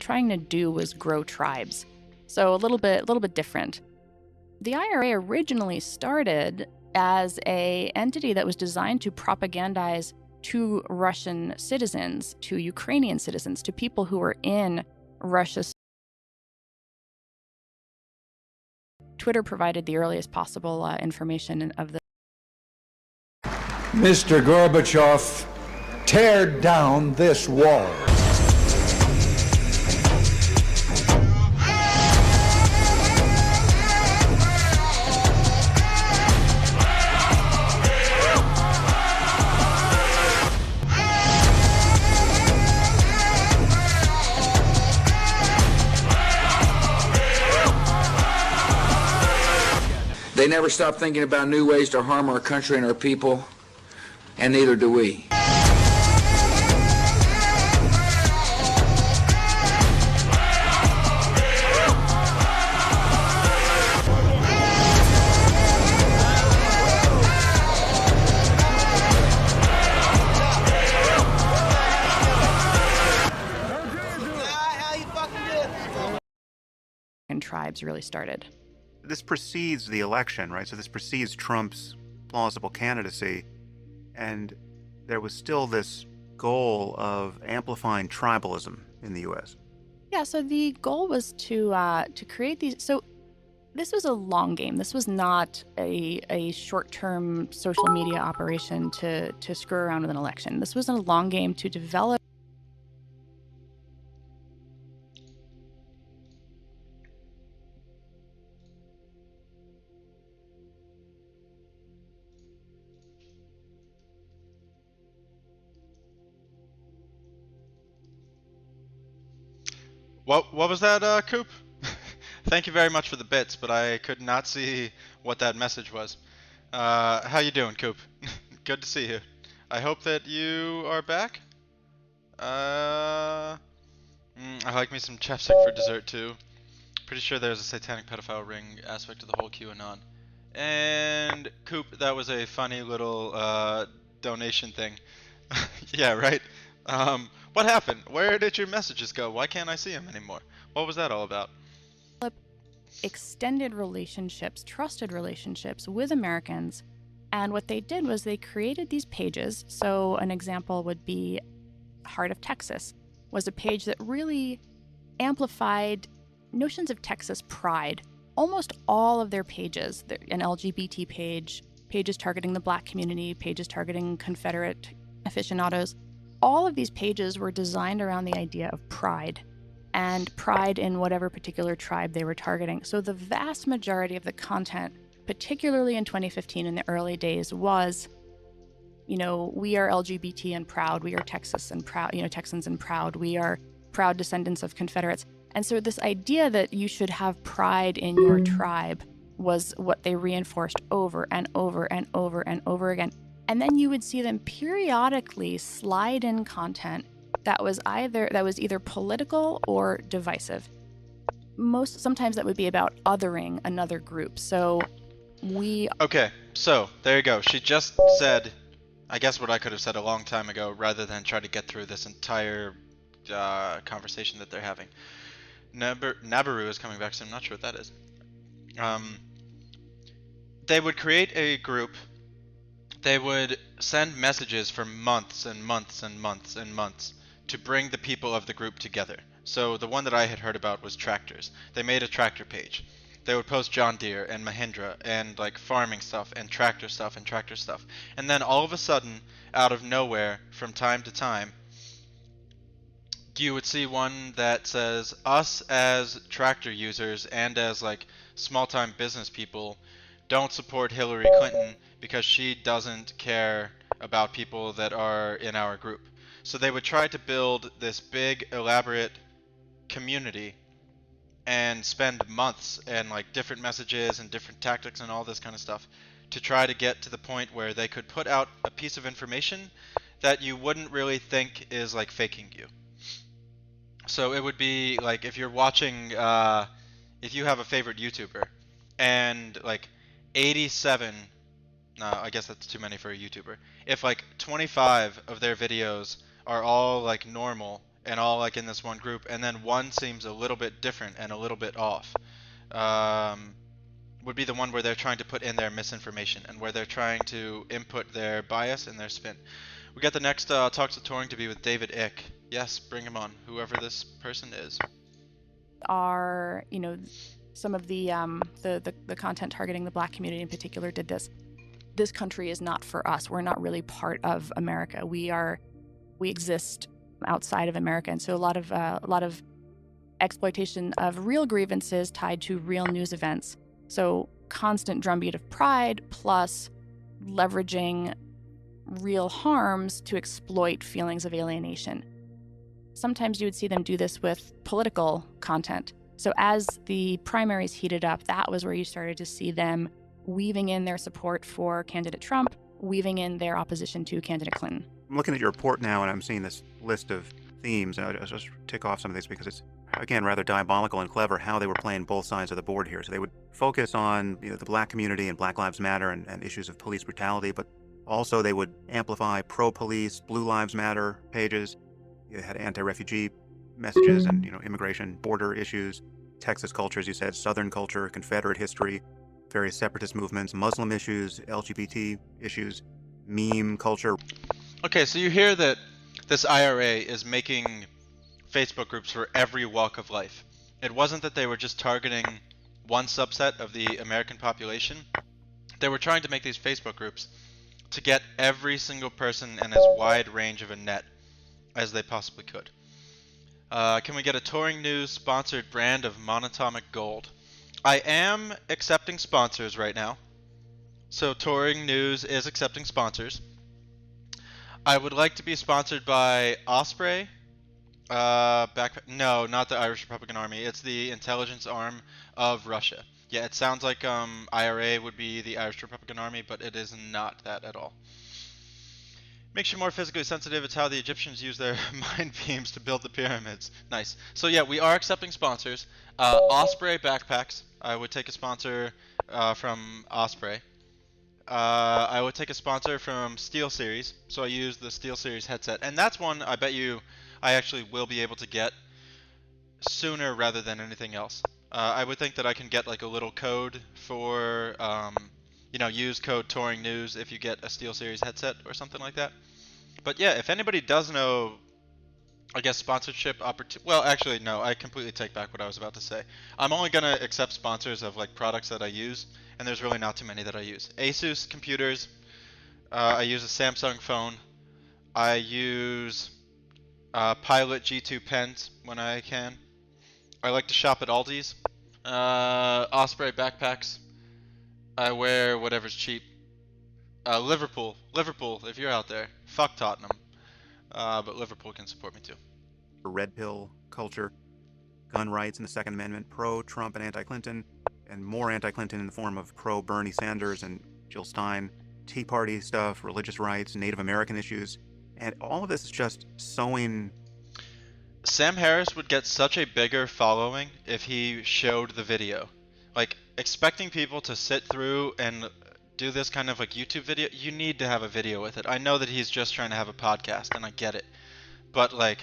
trying to do was grow tribes. So a little bit different. The IRA originally started as a entity that was designed to propagandize to Russian citizens, to Ukrainian citizens, to people who were in Russia. Twitter provided the earliest possible information of the. Mr. Gorbachev, tear down this wall. They never stop thinking about new ways to harm our country and our people, and neither do we. And tribes really started. This precedes the election, right? So this precedes Trump's plausible candidacy, and there was still this goal of amplifying tribalism in the U.S. Yeah, so the goal was to create these. So this was a long game. This was not a short-term social media operation to screw around with an election. This was a long game to develop. What was that, Coop? Thank you very much for the bits, but I could not see what that message was. How you doing, Coop? Good to see you. I hope that you are back. I like me some chapstick for dessert too. Pretty sure there's a satanic pedophile ring aspect to the whole QAnon. And Coop, that was a funny little donation thing. Yeah, right? What happened? Where did your messages go? Why can't I see them anymore? What was that all about? Extended relationships, trusted relationships with Americans. And what they did was they created these pages. So an example would be Heart of Texas was a page that really amplified notions of Texas pride. Almost all of their pages, an LGBT page, pages targeting the Black community, pages targeting Confederate aficionados, all of these pages were designed around the idea of pride and pride in whatever particular tribe they were targeting. So the vast majority of the content, particularly in 2015 in the early days, was, we are LGBT and proud, we are Texas and proud, Texans and proud, we are proud descendants of Confederates. And so this idea that you should have pride in your tribe was what they reinforced over and over and over and over again. And then you would see them periodically slide in content that was either political or divisive. Sometimes that would be about othering another group. Okay, so there you go. She just said, I guess what I could have said a long time ago, rather than try to get through this entire conversation that they're having. Nabaru is coming back, so I'm not sure what that is. They would create a group. They would send messages for months and months and months and months to bring the people of the group together. So the one that I had heard about was tractors. They made a tractor page. They would post John Deere and Mahindra and like farming stuff and tractor stuff and tractor stuff. And then all of a sudden, out of nowhere, from time to time, you would see one that says, us as tractor users and as like small-time business people don't support Hillary Clinton because she doesn't care about people that are in our group. So they would try to build this big, elaborate community and spend months and like different messages and different tactics and all this kind of stuff to try to get to the point where they could put out a piece of information that you wouldn't really think is like faking you. So it would be like if you're watching, if you have a favorite YouTuber and like 87, no, I guess that's too many for a YouTuber. If like 25 of their videos are all like normal and all like in this one group, and then one seems a little bit different and a little bit off. Would be the one where they're trying to put in their misinformation and where they're trying to input their bias and their spin. We got the next Talks of Touring to be with David Icke. Yes, bring him on, whoever this person is. Are, some of the content targeting the Black community in particular did this. This country is not for us. We're not really part of America. We exist outside of America, and so a lot of exploitation of real grievances tied to real news events. So constant drumbeat of pride plus leveraging real harms to exploit feelings of alienation. Sometimes you would see them do this with political content. So as the primaries heated up, that was where you started to see them weaving in their support for candidate Trump, weaving in their opposition to candidate Clinton. I'm looking at your report now, and I'm seeing this list of themes, and I'll just tick off some of these because it's, again, rather diabolical and clever how they were playing both sides of the board here. So they would focus on the Black community and Black Lives Matter and issues of police brutality, but also they would amplify pro-police, Blue Lives Matter pages. They had anti-refugee messages and immigration, border issues, Texas culture, as you said, Southern culture, Confederate history, various separatist movements, Muslim issues, LGBT issues, meme culture. Okay, so you hear that this IRA is making Facebook groups for every walk of life. It wasn't that they were just targeting one subset of the American population. They were trying to make these Facebook groups to get every single person in as wide range of a net as they possibly could. Can we get a Touring News sponsored brand of monatomic gold? I am accepting sponsors right now. So Touring News is accepting sponsors. I would like to be sponsored by Osprey. No, not the Irish Republican Army. It's the intelligence arm of Russia. Yeah, it sounds like IRA would be the Irish Republican Army, but it is not that at all. Makes you more physically sensitive. It's how the Egyptians used their mind beams to build the pyramids. Nice. So yeah, we are accepting sponsors. Osprey backpacks. I would take a sponsor from Osprey. I would take a sponsor from SteelSeries. So I use the SteelSeries headset. And that's one I bet you I actually will be able to get sooner rather than anything else. I would think that I can get like a little code for, use code Touring News if you get a SteelSeries headset or something like that. But yeah, if anybody does know, I guess sponsorship opportunity. Well, actually, no, I completely take back what I was about to say. I'm only gonna accept sponsors of like products that I use, and there's really not too many that I use. Asus computers. I use a Samsung phone. I use Pilot G2 pens when I can. I like to shop at Aldi's. Osprey backpacks. I wear whatever's cheap. Liverpool, if you're out there. Fuck Tottenham. But Liverpool can support me too. Red pill culture, gun rights and the Second Amendment, pro-Trump and anti-Clinton, and more anti-Clinton in the form of pro-Bernie Sanders and Jill Stein, Tea Party stuff, religious rights, Native American issues, and all of this is just sowing. Sam Harris would get such a bigger following if he showed the video. Like, expecting people to sit through and do this kind of like YouTube video, you need to have a video with it. I know that he's just trying to have a podcast, and I get it. But like,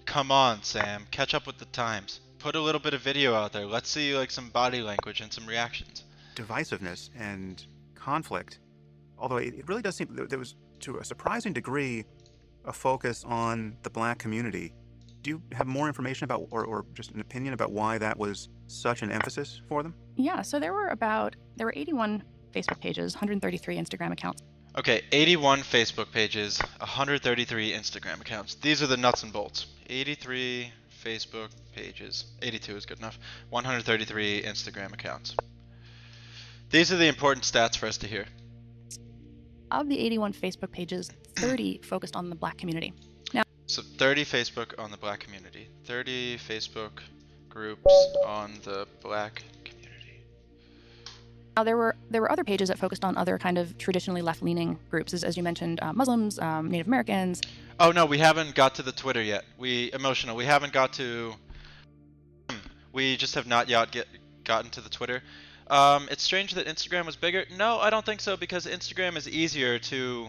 come on, Sam, catch up with the times. Put a little bit of video out there. Let's see like some body language and some reactions. Divisiveness and conflict. Although it really does seem there was, to a surprising degree, a focus on the Black community. Do you have more information about, or just an opinion about why that was such an emphasis for them? Yeah, so there were 81 Facebook pages, 133 Instagram accounts. Okay, 81 Facebook pages, 133 Instagram accounts. These are the nuts and bolts. 83 Facebook pages, 82 is good enough, 133 Instagram accounts. These are the important stats for us to hear. Of the 81 Facebook pages, 30 focused on the Black community. So 30 Facebook on the Black community. 30 Facebook groups on the Black community. Now there were other pages that focused on other kind of traditionally left-leaning groups, as you mentioned, Muslims, Native Americans. Oh no, we haven't got to the Twitter yet. We haven't got to. We just have not yet gotten to the Twitter. It's strange that Instagram was bigger. No, I don't think so, because Instagram is easier to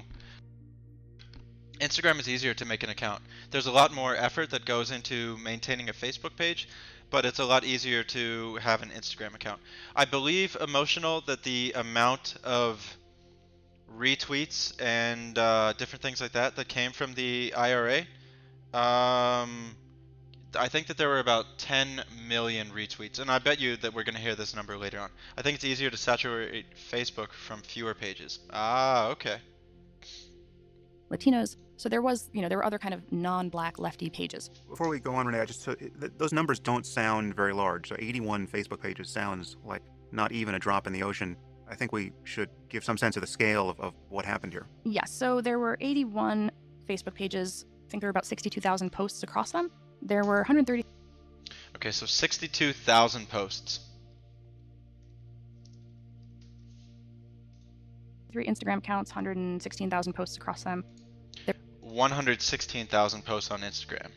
Instagram is easier to make an account. There's a lot more effort that goes into maintaining a Facebook page, but it's a lot easier to have an Instagram account. I believe, Emotional, that the amount of retweets and different things like that that came from the IRA, I think that there were about 10 million retweets, and I bet you that we're going to hear this number later on. I think it's easier to saturate Facebook from fewer pages. Ah, okay. Latinos. So there was, there were other kind of non-black lefty pages. Before we go on, Renee, those numbers don't sound very large. So 81 Facebook pages sounds like not even a drop in the ocean. I think we should give some sense of the scale of what happened here. Yes, so there were 81 Facebook pages. I think there were about 62,000 posts across them. There were 130. Okay, so 62,000 posts. 3 Instagram accounts, 116,000 posts across them. 116,000 posts on Instagram.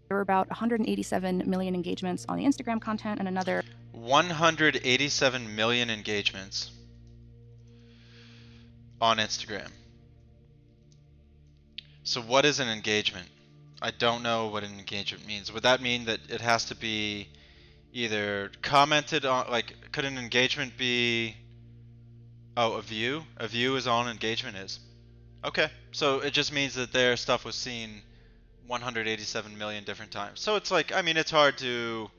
There were about 187 million engagements on the Instagram content and another 187 million engagements on Instagram. So what is an engagement? I don't know what an engagement means. Would that mean that it has to be either commented on, like, could an engagement be, oh, a view? A view is all an engagement is. Okay, so it just means that their stuff was seen 187 million different times. So it's like, I mean, it's hard to,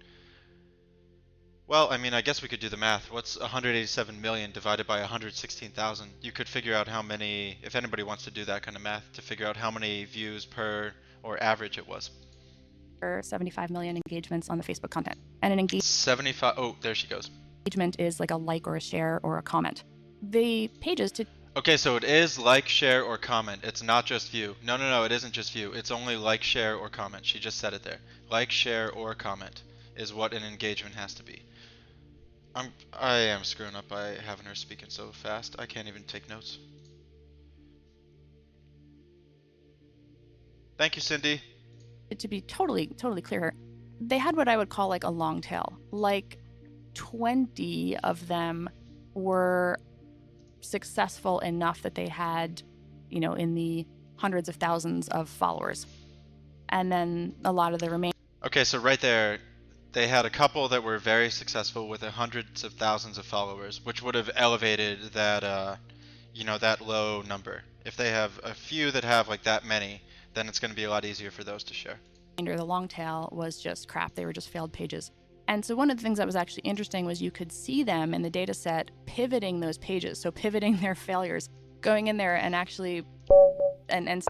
well, I mean, I guess we could do the math. What's 187 million divided by 116,000? You could figure out how many, if anybody wants to do that kind of math, to figure out how many views per, or average it was. 75 million engagements on the Facebook content. And an 75, oh, there she goes. engagement is like a like or a share or a comment. The pages to Okay, so it is like, share, or comment. It's not just view. No, it isn't just view. It's only like, share, or comment. She just said it there. Like, share, or comment is what an engagement has to be. I am screwing up by having her speaking so fast. I can't even take notes. Thank you, Cindy. to be totally clear here, they had what I would call like a long tail. Like 20 of them were successful enough that they had, in the hundreds of thousands of followers. And then a lot of the remaining. Okay, so right there, they had a couple that were very successful with hundreds of thousands of followers, which would have elevated that, that low number. If they have a few that have like that many, then it's going to be a lot easier for those to share. The long tail was just crap. They were just failed pages. And so one of the things that was actually interesting was you could see them in the data set pivoting those pages. So pivoting their failures, going in there and actually, and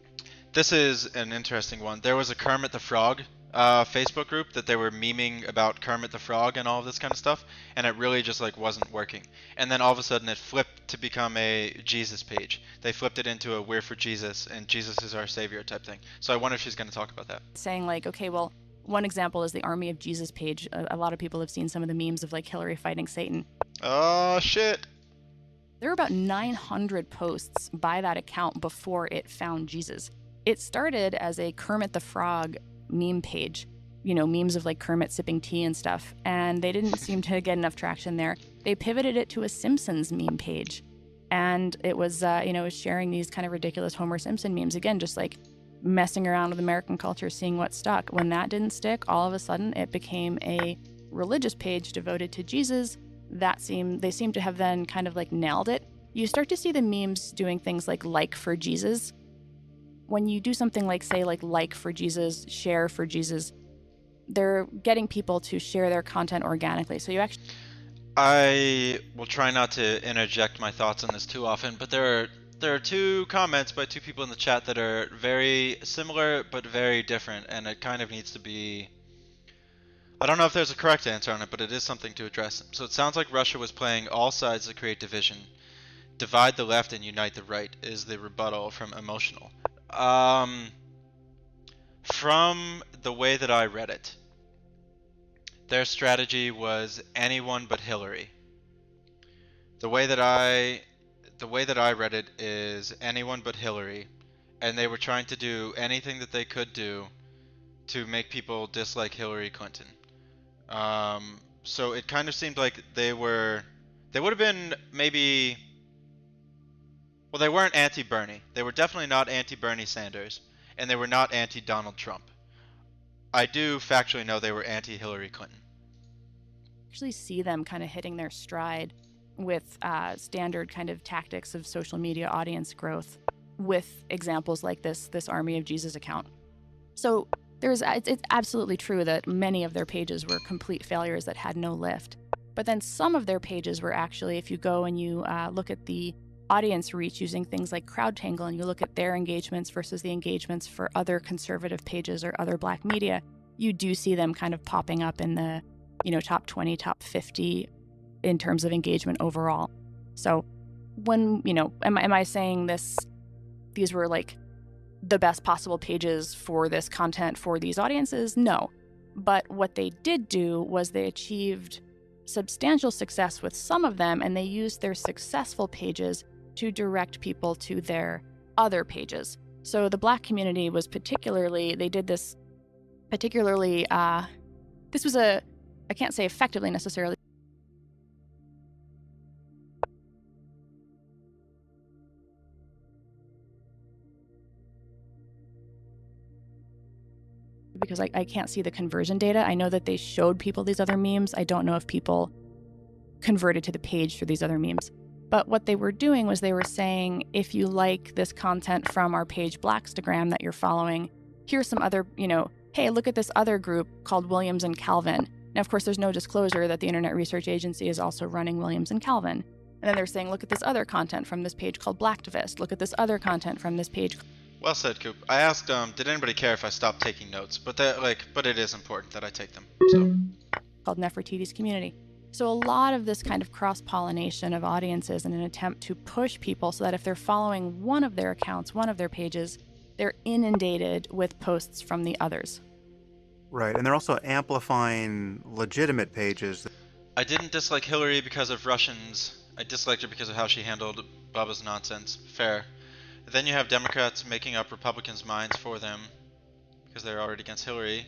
This is an interesting one. There was a Kermit the Frog Facebook group that they were memeing about Kermit the Frog and all of this kind of stuff, and it really just like wasn't working. And then all of a sudden it flipped to become a Jesus page. They flipped it into a "We're for Jesus" and "Jesus is our Savior" type thing. So I wonder if she's going to talk about that. saying like, okay, well, one example is the Army of Jesus page. A lot of people have seen some of the memes of like Hillary fighting Satan. Oh shit. There were about 900 posts by that account before it found Jesus. It started as a Kermit the Frog meme page, memes of like Kermit sipping tea and stuff, and they didn't seem to get enough traction there. They pivoted it to a Simpsons meme page, and it was, sharing these kind of ridiculous Homer Simpson memes, again, just like messing around with American culture, seeing what stuck. When that didn't stick, all of a sudden it became a religious page devoted to Jesus. They seem to have then kind of like nailed it. You start to see the memes doing things like for Jesus. When you do something like, say, like for Jesus, share for Jesus, they're getting people to share their content organically. So you actually... I will try not to interject my thoughts on this too often, but there are two comments by two people in the chat that are very similar but very different, and it kind of needs to be... I don't know if there's a correct answer on it, but it is something to address. So it sounds like Russia was playing all sides to create division. Divide the left and unite the right is the rebuttal from Emotional. From the way that I read it, their strategy was anyone but Hillary. The way that I read it is anyone but Hillary, and they were trying to do anything that they could do to make people dislike Hillary Clinton. So it kind of seemed like they were They would have been maybe. Well, they weren't anti-Bernie. They were definitely not anti-Bernie Sanders, and they were not anti-Donald Trump. I do factually know they were anti-Hillary Clinton. Actually see them kind of hitting their stride with standard kind of tactics of social media audience growth with examples like this Army of Jesus account. So it's absolutely true that many of their pages were complete failures that had no lift. But then some of their pages were actually, if you go and you look at the audience reach using things like CrowdTangle and you look at their engagements versus the engagements for other conservative pages or other black media, you do see them kind of popping up in the top 20, top 50 in terms of engagement overall. So when, am I saying these were like the best possible pages for this content for these audiences? No. But what they did do was they achieved substantial success with some of them, and they used their successful pages to direct people to their other pages. So the black community was this was I can't say effectively necessarily, because I can't see the conversion data. I know that they showed people these other memes. I don't know if people converted to the page through these other memes. But what they were doing was they were saying, if you like this content from our page Blackstagram that you're following, here's some other, hey, look at this other group called Williams and Calvin. Now, of course, there's no disclosure that the Internet Research Agency is also running Williams and Calvin. And then they're saying, look at this other content from this page called Blacktivist. Look at this other content from this page. Well said, Coop. I asked, did anybody care if I stopped taking notes? But it is important that I take them. So Called Nefertiti's Community. So a lot of this kind of cross-pollination of audiences in an attempt to push people so that if they're following one of their accounts, one of their pages, they're inundated with posts from the others. Right, and they're also amplifying legitimate pages. I didn't dislike Hillary because of Russians. I disliked her because of how she handled Bubba's nonsense. Fair. Then you have Democrats making up Republicans' minds for them because they're already against Hillary.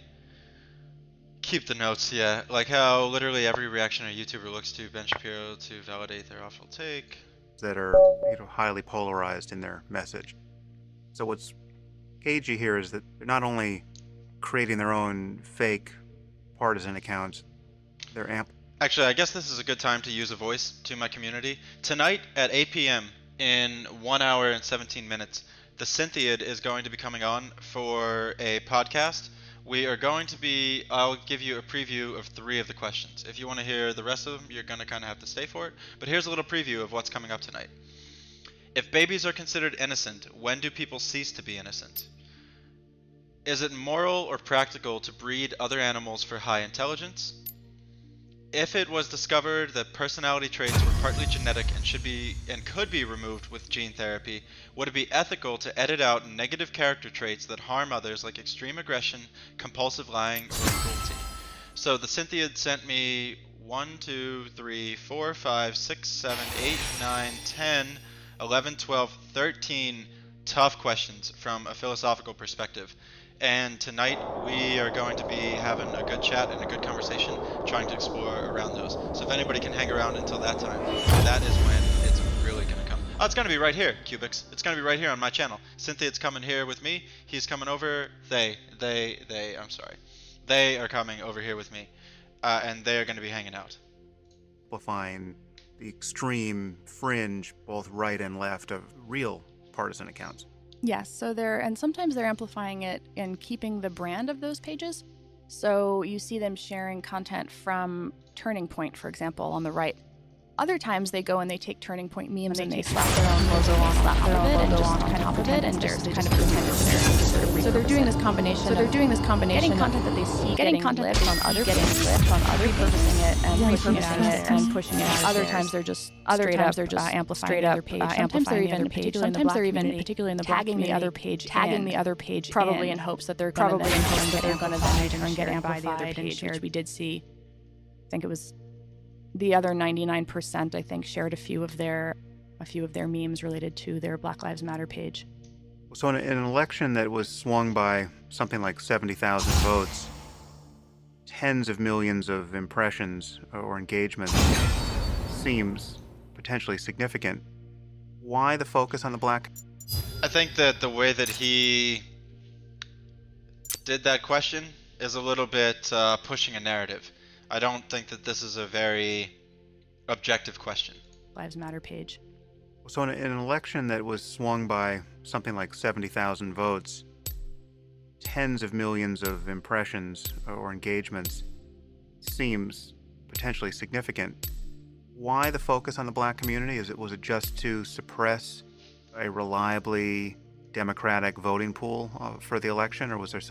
Keep the notes, yeah. Like how literally every reactionary YouTuber looks to Ben Shapiro to validate their awful take. That are highly polarized in their message. So what's cagey here is that they're not only creating their own fake partisan accounts, they're Actually, I guess this is a good time to use a voice to my community. Tonight at 8 p.m. in 1 hour and 17 minutes, the Cynthiad is going to be coming on for a podcast. We are going to be, I'll give you a preview of 3 of the questions. If you want to hear the rest of them, you're going to kind of have to stay for it. But here's a little preview of what's coming up tonight. If babies are considered innocent, when do people cease to be innocent? Is it moral or practical to breed other animals for high intelligence? If it was discovered that personality traits were partly genetic and could be removed with gene therapy, would it be ethical to edit out negative character traits that harm others like extreme aggression, compulsive lying, or cruelty? So the Cynthiad sent me 1, 2, 3, 4, 5, 6, 7, 8, 9, 10, 11, 12, 13 tough questions from a philosophical perspective. And tonight we are going to be having a good chat and a good conversation, trying to explore around those. So if anybody can hang around until that time, that is when it's really going to come. Oh, it's going to be right here, Cubics. It's going to be right here on my channel. Cynthiad's coming here with me. He's coming over. They are coming over here with me. And they are going to be hanging out. amplifying the extreme fringe, both right and left, of real partisan accounts. Yes, so sometimes they're amplifying it and keeping the brand of those pages. So you see them sharing content from Turning Point, for example, on the right. Other times they go and they take Turning Point memes and they slap their own logo on top of it and just on top of it and just kind of pretend it's theirs. So they're doing this combination. Getting content that they see getting content clipped on other repurposing it and pushing it out. Other times they're just amplifying the other page. Sometimes they're even particularly in the tagging the other page, probably in hopes that they're going to then get amplified and shared. We did see, I think it was the other 99%, I think, shared a few of their memes related to their Black Lives Matter page. So in an election that was swung by something like 70,000 votes, tens of millions of impressions or engagements, seems potentially significant. Why the focus on the black? I think that the way that he did that question is a little bit pushing a narrative. I don't think that this is a very objective question. Lives Matter page. So in an election that was swung by something like 70,000 votes, tens of millions of impressions or engagements seems potentially significant. Why the focus on the black community? Was it just to suppress a reliably democratic voting pool for the election, or was there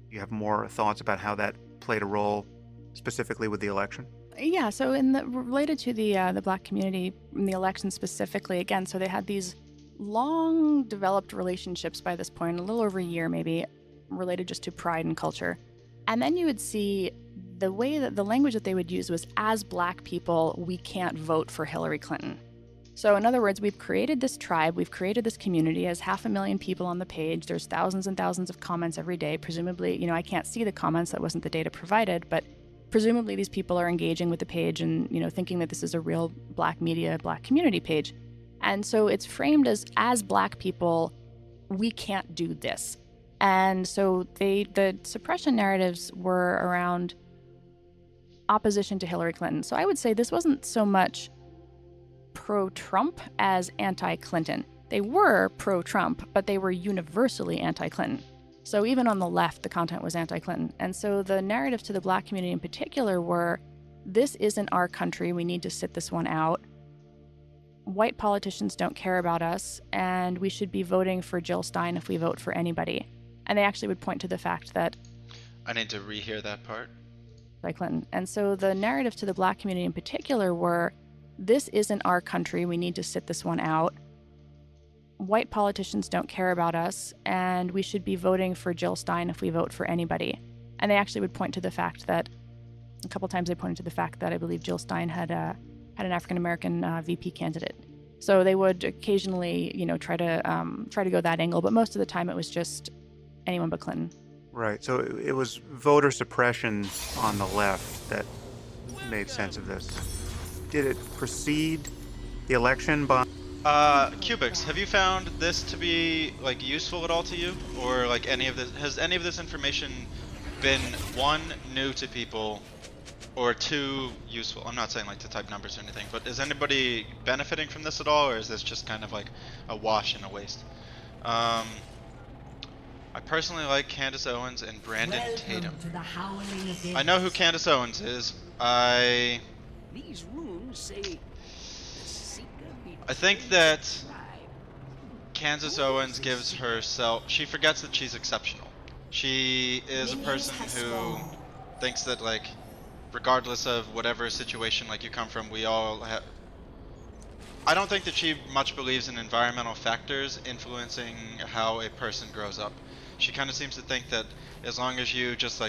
you have more thoughts about how that played a role specifically with the election? Yeah, so related to the black community in the election specifically, again, so they had these long developed relationships by this point, a little over a year maybe, related just to pride and culture. And then you would see the way that the language that they would use was, as black people, we can't vote for Hillary Clinton. So in other words, we've created this tribe, we've created this community as 500,000 people on the page. There's thousands and thousands of comments every day. Presumably, I can't see the comments, that wasn't the data provided, but presumably these people are engaging with the page and, thinking that this is a real black media, black community page. And so it's framed as black people, we can't do this. And so the suppression narratives were around opposition to Hillary Clinton. So I would say this wasn't so much pro-Trump as anti-Clinton. They were pro-Trump, but they were universally anti-Clinton. So even on the left, the content was anti-Clinton. And so the narratives to the black community in particular were, this isn't our country, we need to sit this one out. White politicians don't care about us, and we should be voting for Jill Stein if we vote for anybody. And they actually would point to the fact that... I need to rehear that part. By Clinton. And so the narratives to the black community in particular were, this isn't our country, we need to sit this one out. White politicians don't care about us, and we should be voting for Jill Stein if we vote for anybody. And they actually would point to the fact that, a couple times they pointed to the fact that I believe Jill Stein had an African-American VP candidate. So they would occasionally, try to go that angle, but most of the time it was just anyone but Clinton. Right, so it was voter suppression on the left that made sense of this. Did it precede the election by... Cubics, have you found this to be, useful at all to you? Or, has any of this information been, one, new to people, or two, useful? I'm not saying, to type numbers or anything, but is anybody benefiting from this at all, or is this just kind of a wash and a waste? I personally like Candace Owens and Brandon Tatum. I know who Candace Owens is. These runes say I think that Candace Owens gives herself... She forgets that she's exceptional. She is a person who thinks that, regardless of whatever situation, you come from, we all have... I don't think that she much believes in environmental factors influencing how a person grows up. She kind of seems to think that as long as you just,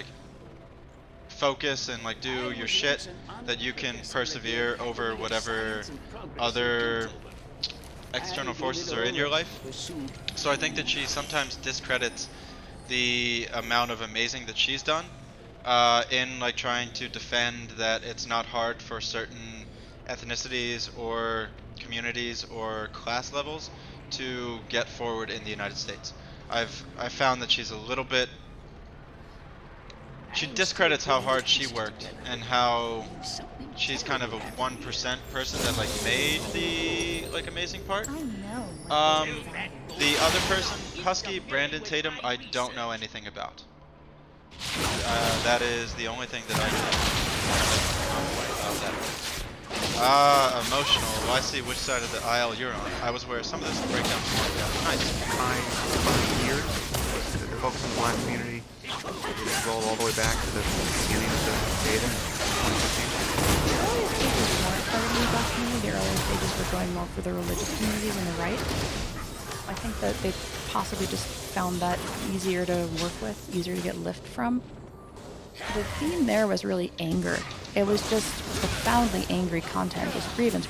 focus and, do your shit, that you can persevere over whatever other external forces are in your life. So I think that she sometimes discredits the amount of amazing that she's done in trying to defend that it's not hard for certain ethnicities or communities or class levels to get forward in the United States. I've found that she's a little bit... She discredits how hard she worked and how she's kind of a 1% person that made the amazing part. The other person, Husky, Brandon Tatum, I don't know anything about. That is the only thing that I can about that. Emotional. Well, I see which side of the aisle you're on. I was where some of this breakdown. Nice. 5 years, the focus on the black community. Did it roll all the way back to the beginning of the data in 2015? The earlier stages weren't targeting the black community. The earlier stages were going more for the religious communities on the right. I think that they possibly just found that easier to work with, easier to get lift from. The theme there was really anger. It was just profoundly angry content. It was grievance.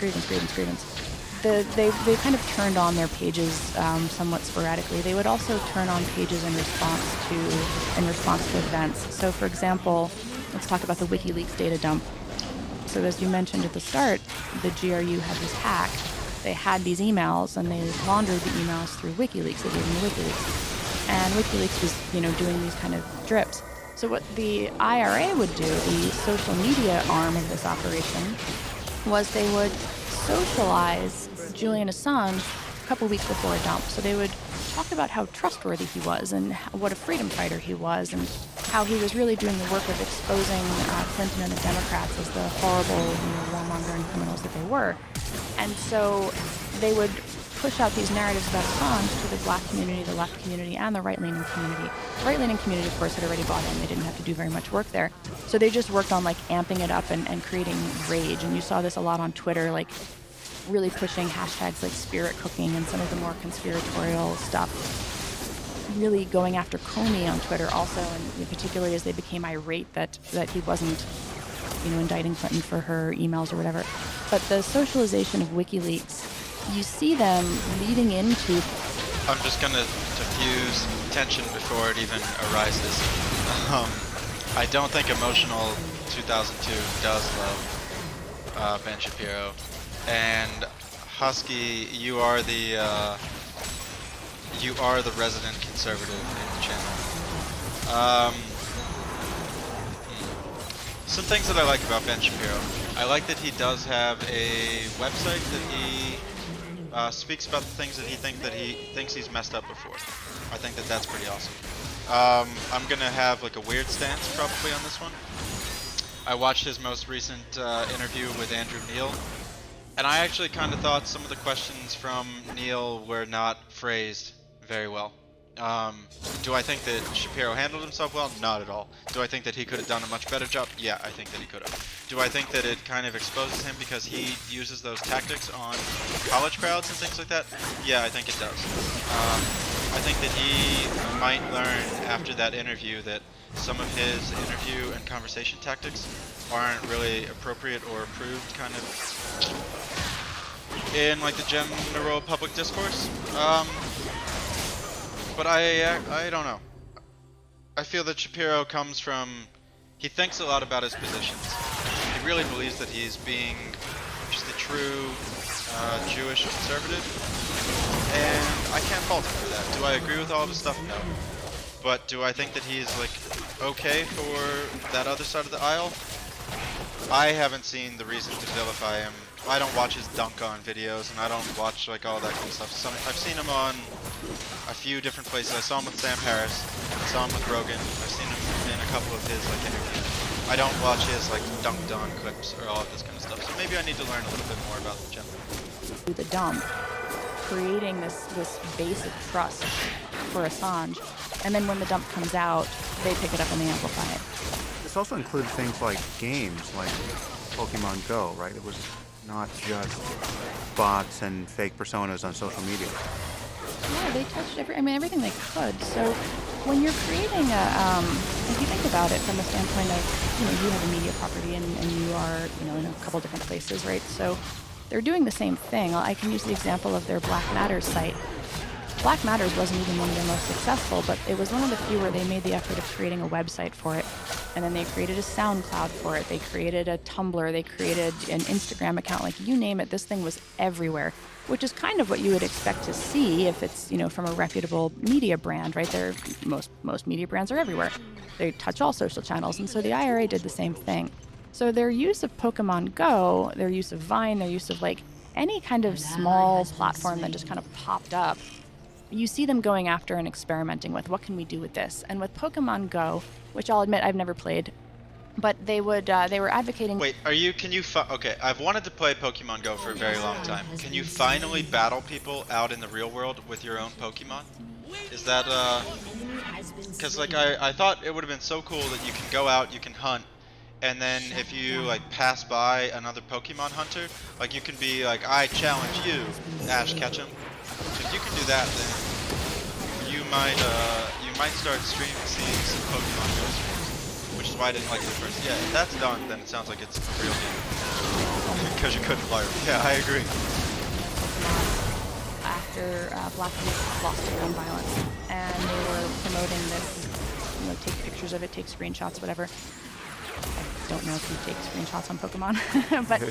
They kind of turned on their pages somewhat sporadically. They would also turn on pages in response to events. So, for example, let's talk about the WikiLeaks data dump. So as you mentioned at the start, the GRU had this hack. They had these emails, and they laundered the emails through WikiLeaks. They gave them to WikiLeaks. And WikiLeaks was, doing these kind of drips. So what the IRA would do, the social media arm of this operation, was they would socialize Julian Assange a couple weeks before a dump. So they would talk about how trustworthy he was and what a freedom fighter he was and how he was really doing the work of exposing Clinton and the Democrats as the horrible, warmongering criminals that they were. And so they would push out these narratives about Assange to the black community, the left community, and the right-leaning community. The right-leaning community, of course, had already bought in. They didn't have to do very much work there. So they just worked on, amping it up and creating rage. And you saw this a lot on Twitter, really pushing hashtags like spirit cooking and some of the more conspiratorial stuff. Really going after Comey on Twitter also, and particularly as they became irate that he wasn't, indicting Clinton for her emails or whatever. But the socialization of WikiLeaks, you see them leading into... I'm just going to diffuse tension before it even arises. I don't think Emotional 2002 does love Ben Shapiro. And Husky, you are the resident conservative in the channel. Some things that I like about Ben Shapiro. I like that he does have a website that he speaks about the things that he thinks he's messed up before. I think that that's pretty awesome. I'm gonna have a weird stance probably on this one. I watched his most recent interview with Andrew Neil, and I actually kind of thought some of the questions from Neil were not phrased very well. Do I think that Shapiro handled himself well? Not at all. Do I think that he could have done a much better job? Yeah, I think that he could have. Do I think that it kind of exposes him because he uses those tactics on college crowds and things like that? Yeah, I think it does. I think that he might learn after that interview that some of his interview and conversation tactics aren't really appropriate or approved kind of in the general public discourse. But I don't know. I feel that Shapiro comes from... He thinks a lot about his positions. He really believes that he's being just a true Jewish conservative. And I can't fault him for that. Do I agree with all of his stuff? No. But do I think that he's, okay for that other side of the aisle? I haven't seen the reason to vilify him. I don't watch his dunk on videos, and I don't watch all that kind of stuff. I've seen him on a few different places. I saw him with Sam Harris. I saw him with Rogan. I've seen him in a couple of his interviews. I don't watch his dunked on clips or all of this kind of stuff. So maybe I need to learn a little bit more about the gentleman. The dump, creating this base of trust for Assange, and then when the dump comes out, they pick it up and they amplify it. This also included things like games, like Pokemon Go, right? It was not just bots and fake personas on social media. Yeah, they touched everything they could. So when you're creating if you think about it from the standpoint of, you have a media property and you are, in a couple different places, right? So they're doing the same thing. I can use the example of their Black Matters site. Black Matters wasn't even one of their most successful, but it was one of the few where they made the effort of creating a website for it. And then they created a SoundCloud for it. They created a Tumblr. They created an Instagram account. You name it, this thing was everywhere, which is kind of what you would expect to see if it's, from a reputable media brand, right? Most media brands are everywhere. They touch all social channels. And so the IRA did the same thing. So their use of Pokemon Go, their use of Vine, their use of any kind of small platform that just kind of popped up, you see them going after and experimenting with what can we do with this. And with Pokemon Go, which I'll admit I've never played, but they were advocating... Wait, okay, I've wanted to play Pokemon Go for a very long time. Can you finally battle people out in the real world with your own Pokemon? Is that, because I thought it would have been so cool that you can go out, you can hunt, and then if you pass by another Pokemon hunter, you can be I challenge you, Ash Ketchum. If you can do that, then you might start seeing some Pokemon Go streams, which is why I didn't like it at first. Yeah, if that's done, then it sounds like it's a real game. Because you couldn't fly. Yeah, I agree. After Black Youth lost to gun violence, and they were promoting this, take pictures of it, take screenshots, whatever. I don't know if you take screenshots on Pokemon, but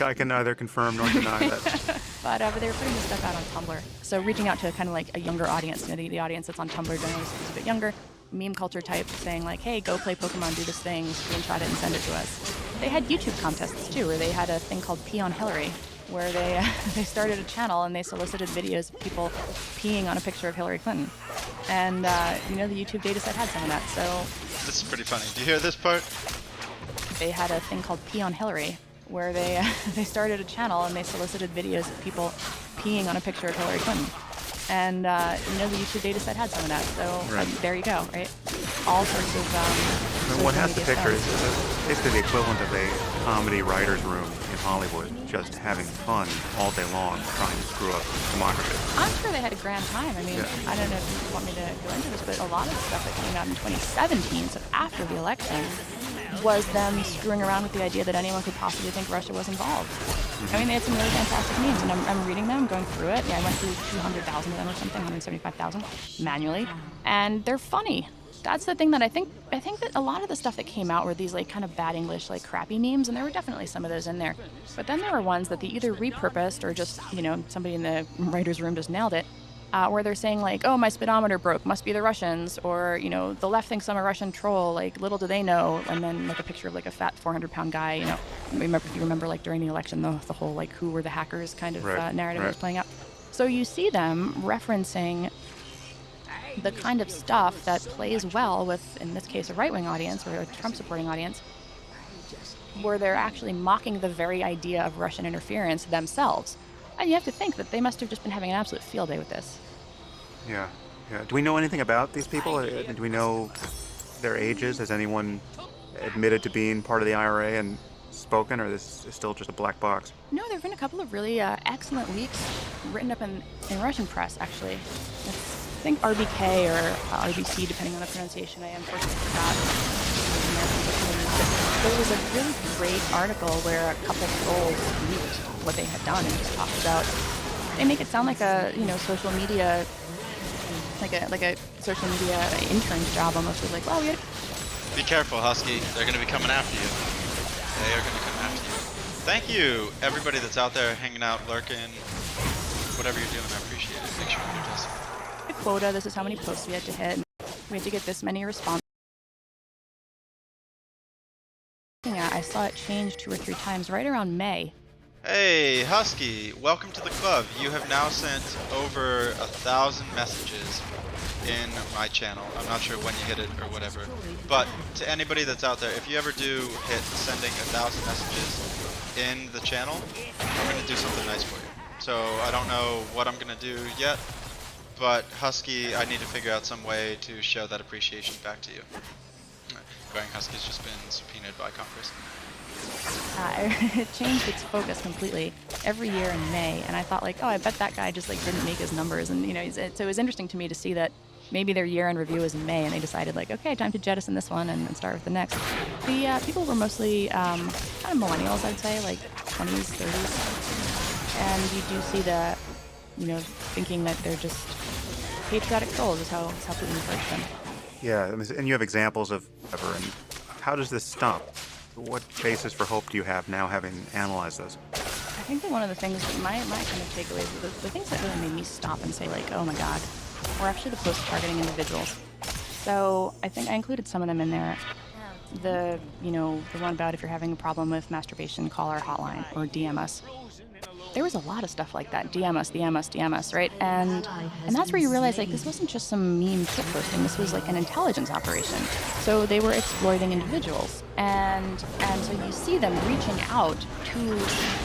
I can neither confirm nor deny that. but they were putting this stuff out on Tumblr. So reaching out to kind of like a younger audience, you know, the audience that's on Tumblr generally is a bit younger, meme culture type, saying like, hey, go play Pokemon, do this thing, screenshot it and send it to us. They had YouTube contests too, where they had a thing called Pee on Hillary, where they they started a channel and they solicited videos of people peeing on a picture of Hillary Clinton. And, you know, the YouTube data set had some of that, so... This is pretty funny. Do you hear this part? They had a thing called Pee on Hillary, where they they started a channel and they solicited videos of people peeing on a picture of Hillary Clinton. And, you know, the YouTube data set had some of that, so there you go, right? All sorts of One has to social media picture stuff. it's basically the equivalent of a comedy writer's room in Hollywood, just having fun all day long trying to screw up democracy. I'm sure they had a grand time. I mean, I don't know if you want me to go into this, but a lot of the stuff that came out in 2017, so after the election, was them screwing around with the idea that anyone could possibly think Russia was involved. I mean, they had some really fantastic memes, and I'm reading them, going through it. Yeah, I went through 200,000 of them or something, 175,000 manually, and they're funny. That's the thing that I think that a lot of the stuff that came out were these like kind of bad English, like crappy memes, and there were definitely some of those in there. But then there were ones that they either repurposed or just, you know, somebody in the writer's room just nailed it, where they're saying like, oh, my speedometer broke, must be the Russians, or, you know, the left thinks I'm a Russian troll, like little do they know, and then like a picture of like a fat 400-pound guy, you know. If you remember like during the election, the whole like who were the hackers kind of narrative was playing out. So you see them referencing the kind of stuff that plays well with, in this case, a right-wing audience or a Trump-supporting audience, where they're actually mocking the very idea of Russian interference themselves. And you have to think that they must have just been having an absolute field day with this. Yeah. Do we know anything about these people? Do we know their ages? Has anyone admitted to being part of the IRA and spoken, or this is still just a black box? No, there have been a couple of really excellent leaks written up in Russian press, actually. I think RBK or RBC, depending on the pronunciation. I unfortunately forgot. There was a really great article where a couple of trolls leaked what they had done and just talked about. They make it sound like a, you know, social media, like a social media intern's job almost. Was like, well, we had. Be careful, Husky. They're going to be coming after you. They are going to come after you. Thank you, everybody that's out there hanging out, lurking, whatever you're doing. I appreciate it. Make sure you do this. A quota. This is how many posts we had to hit. We had to get this many responses. Yeah, I saw it change 2 or 3 times right around May. Hey, Husky, welcome to the club. You have now sent over 1,000 messages in my channel. I'm not sure when you hit it or whatever, but to anybody that's out there, if you ever do hit sending 1,000 messages in the channel, I'm going to do something nice for you. So I don't know what I'm going to do yet, but Husky, I need to figure out some way to show that appreciation back to you. Going Husky's just been subpoenaed by Congress. It changed its focus completely every year in May, and I thought like, oh, I bet that guy just like didn't make his numbers, and you know, so it was interesting to me to see that maybe their year-end review was in May, and they decided like, okay, time to jettison this one and start with the next. The people were mostly kind of millennials, I'd say, like 20s, 30s, and you do see the, you know, thinking that they're just patriotic trolls is how Putin refers to them. Yeah, and you have examples of ever. And how does this stop? What basis for hope do you have now, having analyzed this? I think that one of the things, my kind of takeaways, the things that really made me stop and say like, oh my God, were actually the posts targeting individuals. So I think I included some of them in there. The one about if you're having a problem with masturbation, call our hotline or DM us. There was a lot of stuff like that. DM us, right? And that's where you realize like this wasn't just some meme shit posting. This was like an intelligence operation. So they were exploiting individuals, and so you see them reaching out to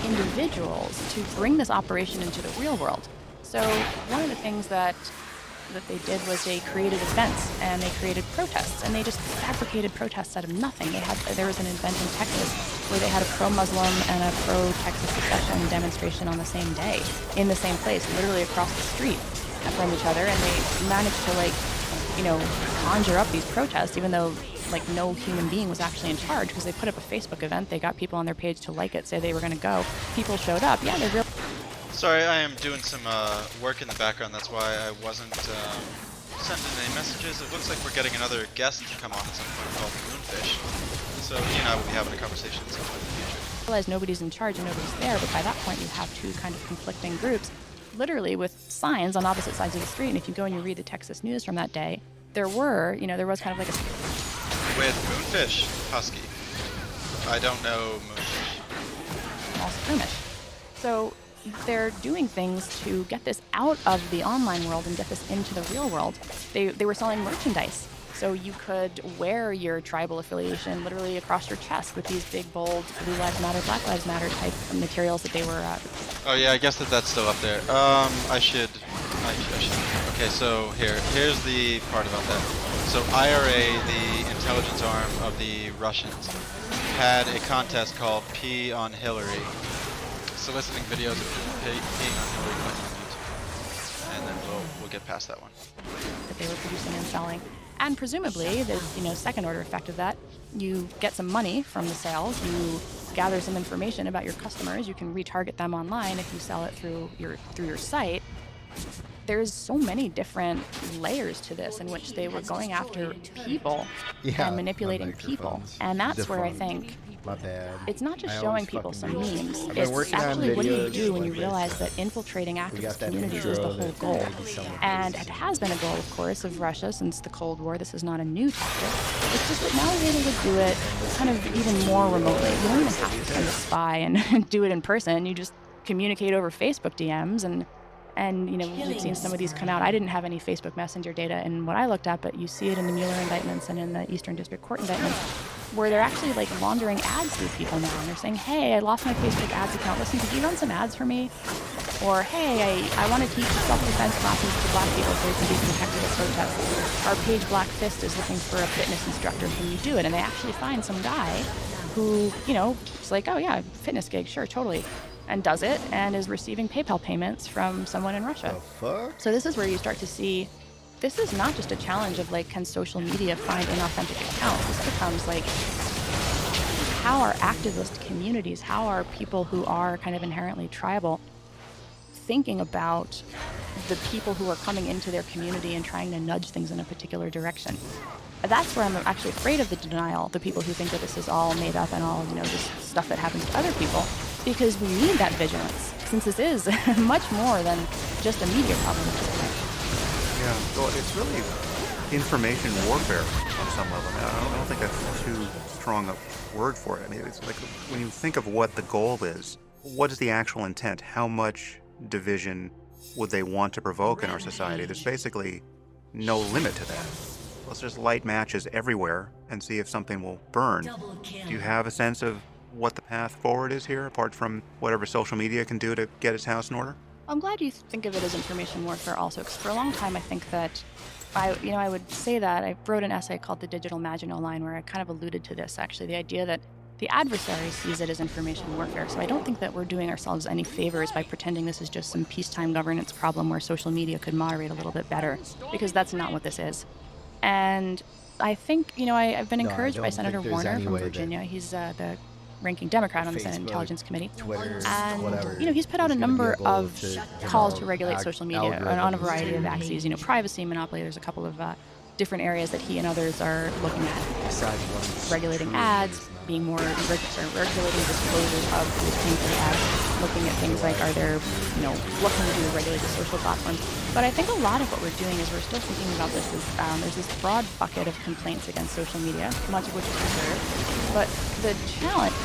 individuals to bring this operation into the real world. So one of the things that they did was they created events and they created protests, and they just fabricated protests out of nothing. There was an event in Texas where they had a pro-Muslim and a pro-Texas secession demonstration on the same day in the same place, literally across the street from each other, and they managed to conjure up these protests even though like no human being was actually in charge, because they put up a Facebook event, they got people on their page to like it, say they were going to go. People showed up. Yeah, they're real. Sorry, I am doing some work in the background. That's why I wasn't send in any messages. It looks like we're getting another guest to come on at some point called Moonfish. So he and I will be having a conversation at some point in the future. Realize nobody's in charge and nobody's there, but by that point you have two kind of conflicting groups, literally with signs on opposite sides of the street. And if you go and you read the Texas news from that day, there was kind of like a... With Moonfish Husky. I don't know Moonfish. small skirmish. So they're doing things to get this out of the online world and get this into the real world. They were selling merchandise. So you could wear your tribal affiliation literally across your chest with these big, bold Blue Lives Matter, Black Lives Matter type of materials that they were... Oh yeah, I guess that's still up there. I should. Okay, so here's the part about that. So IRA, the intelligence arm of the Russians, had a contest called Pee on Hillary, soliciting videos of people peeing on Hillary Clinton on YouTube. And then we'll get past that one. That they were producing and selling. And presumably, the second order effect of that, you get some money from the sales, you gather some information about your customers, you can retarget them online if you sell it through your site. There's so many different layers to this in which they were going after people and manipulating people. And that's where I think My bad. it's not just I showing always people some fucking do. memes. I've been It's working on actually what do you videos do when you like realize this. that infiltrating got activist that communities is the intro whole that goal. maybe someone And uses. it has been a goal, of course, of Russia since the Cold War. This is not a new tactic. It's just that now we're able to do it kind of even more remotely. You don't even have to send a spy and do it in person. You just communicate over Facebook DMs and we've seen some of these come out. I didn't have any Facebook Messenger data in what I looked at, but you see it in the Mueller indictments and in the Eastern District Court indictments, where they're actually like laundering ads through people now. And they're saying, hey, I lost my Facebook ads account. Listen, could you run some ads for me? Or, hey, I want to teach self-defense classes to black people so they can be protected at protests. Our page Black Fist is looking for a fitness instructor. Can you do it? And they actually find some guy who, is like, oh yeah, fitness gig, sure, totally. And does it and is receiving PayPal payments from someone in Russia. The fuck? So this is where you start to see, this is not just a challenge of like, can social media find inauthentic accounts? This becomes like, how are activist communities, how are people who are kind of inherently tribal thinking about the people who are coming into their community and trying to nudge things in a particular direction? That's where I'm actually afraid of the denial, the people who think that this is all made up and all, this stuff that happens to other people, because we need that vigilance, since this is much more than just a media problem at this point. Yeah, so it's really information warfare on some level. I don't think that's too strong a word for it. I mean, it's like when you think of what the goal is, what is the actual intent? How much division would they want to provoke in our society? There's basically no limit to that. Let's just light matches everywhere and see if something will burn. Do you have a sense of what the path forward is here, apart from whatever social media can do to get its house in order? I'm glad you think of it as information warfare also, because for a long time I think that I would say that. I wrote an essay called The Digital Maginot Line where I kind of alluded to this, actually, the idea that the adversary sees it as information warfare. So I don't think that we're doing ourselves any favors by pretending this is just some peacetime governance problem where social media could moderate a little bit better, because that's not what this is. And I think, I've been encouraged by Senator Warner from Virginia. He's the ranking Democrat on the Senate Facebook, Intelligence Committee. Twitter, And, whatever, he's put out a is gonna number be able of to calls to promote regulate social media on a algorithms variety of to axes. Privacy, monopoly, there's a couple of different areas that he and others are looking at. decide what's Regulating true ads, and what's being more regulating disclosures of who's paying for the ads, looking at things like, are there, what can we do to regulate the social platforms? But I think a lot of what we're doing is we're still thinking about this as there's this broad bucket of complaints against social media, much of which is deserved. But the challenge...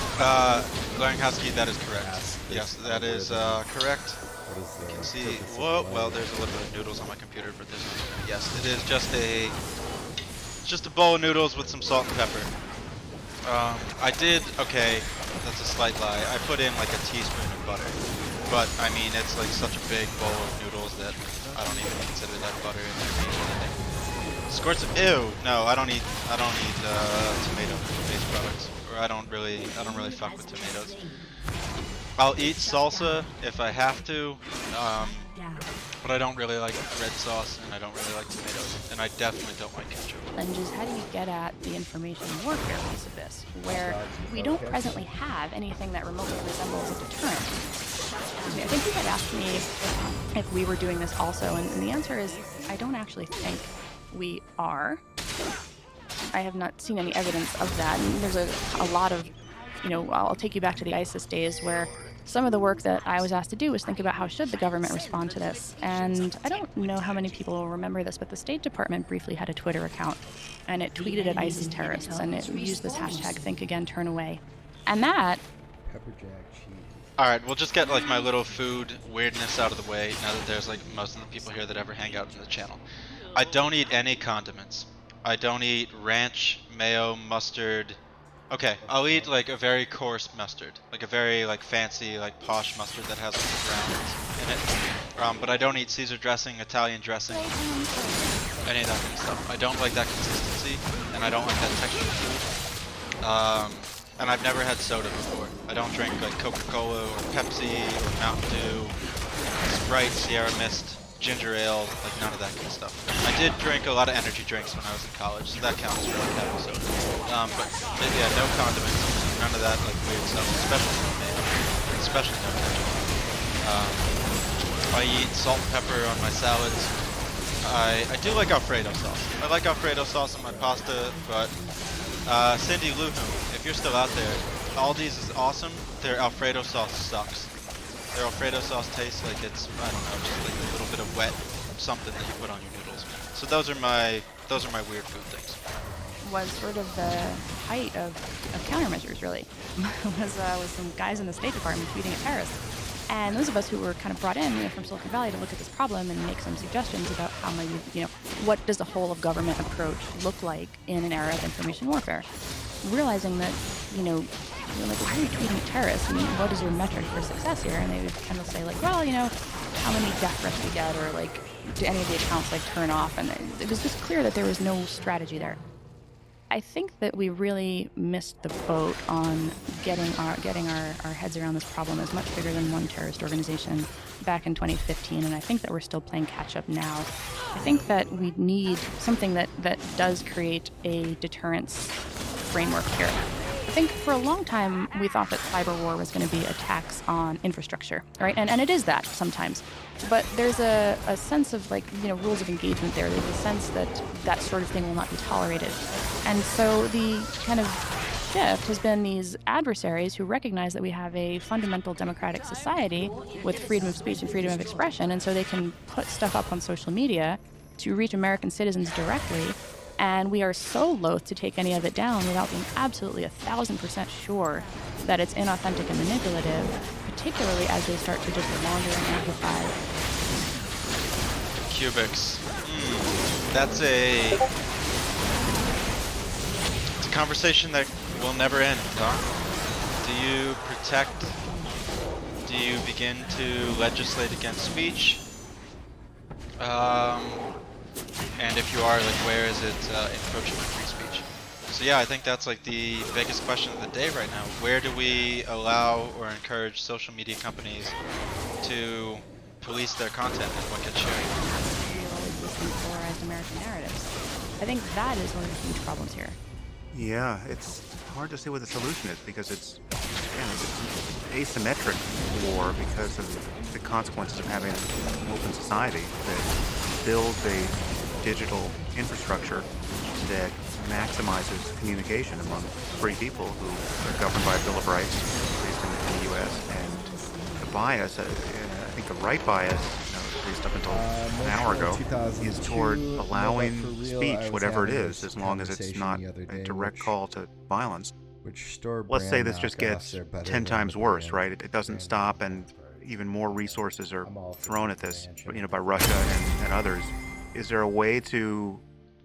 Glaring Husky, that is correct. Yes, that is correct. What is the You can see, purpose of well, life? there's a little bit of noodles on my computer, but this, yes, it is just a bowl of noodles with some salt and pepper. I did, okay, that's a slight lie. I put in like a teaspoon of butter, but I mean, it's like such a big bowl of noodles that I don't even consider that butter in there being anything. Squirts of, ew, no, I don't eat tomato-based products, or I don't really fuck with tomatoes. I'll eat salsa if I have to, but I don't really like red sauce, and I don't really like tomatoes, and I definitely don't like ketchup. Challenges, how do you get at the information warfare piece of this, where we don't presently have anything that remotely resembles a deterrent? I think you had asked me if we were doing this also, and the answer is I don't actually think we are. I have not seen any evidence of that, and there's a lot of, I'll take you back to the ISIS days where some of the work that I was asked to do was think about how should the government respond to this. And I don't know how many people will remember this, but the State Department briefly had a Twitter account, and it tweeted at ISIS terrorists, and it used this hashtag think again, turn away. And that... Pepper jack cheese. Alright, we'll just get like my little food weirdness out of the way now that there's like most of the people here that ever hang out in the channel. I don't eat any condiments. I don't eat ranch, mayo, mustard. Okay, I'll eat like a very coarse mustard, like a very like fancy, like posh mustard that has like grounds in it. But I don't eat Caesar dressing, Italian dressing, any of that kind of stuff. I don't like that consistency, and I don't like that texture of food. And I've never had soda before. I don't drink like Coca-Cola or Pepsi or Mountain Dew, Sprite, Sierra Mist, ginger ale, like none of that kind of stuff. I did drink a lot of energy drinks when I was in college, so that counts for like having soda. But yeah, no condiments, none of that like weird stuff, especially no mayo, especially no ketchup. I eat salt and pepper on my salads. I do like Alfredo sauce. I like Alfredo sauce on my pasta, but Cindy Luhum, if you're still out there, Aldi's is awesome. Their Alfredo sauce sucks. Their Alfredo sauce tastes like it's, I don't know, just like a little bit of wet something that you put on your noodles. So those are my weird food things. Was sort of the height of countermeasures, really. was some guys in the State Department tweeting at terrorists. And those of us who were kind of brought in from Silicon Valley to look at this problem and make some suggestions about how maybe, what does the whole of government approach look like in an era of information warfare? Realizing that, we're like, why are you tweeting at terrorists? I mean, what is your metric for success here? And they would kind of say, like, well, how many death threats we get, or like, do any of the accounts like turn off? And it was just clear that there was no strategy there. I think that we really missed the boat on getting our heads around this problem as much bigger than one terrorist organization back in 2015, and I think that we're still playing catch-up now. I think that we need something that does create a deterrence framework here. I think for a long time we thought that cyber war was going to be attacks on infrastructure, right? And it is that sometimes. But there's a sense of rules of engagement there. There's a sense that that sort of thing will not be tolerated. And so the kind of shift has been these adversaries who recognize that we have a fundamental democratic society with freedom of speech and freedom of expression, and so they can put stuff up on social media to reach American citizens directly. And we are so loath to take any of it down without being absolutely 1,000% sure that it's inauthentic and manipulative, particularly as they start to just launder and amplify. Cubics. It's a conversation that will never end, Don. Do you protect? Do you begin to legislate against speech? And if you are, where is it encroaching on free speech? So yeah, I think that's the biggest question of the day right now. Where do we allow or encourage social media companies to police their content and what gets shared? Existing polarized American narratives. I think that is one of the huge problems here. Yeah, it's hard to say what the solution is because it's asymmetric war because of the consequences of having an open society that builds a digital infrastructure that maximizes communication among free people who are governed by a Bill of Rights, at least in the U.S. And the bias, I think the right bias, at least up until an hour ago, is toward allowing speech, whatever it is, as long as it's not a direct call to violence. Let's say this just gets 10 times worse, right? It doesn't stop, and even more resources are thrown at this, by Russia and others. Is there a way to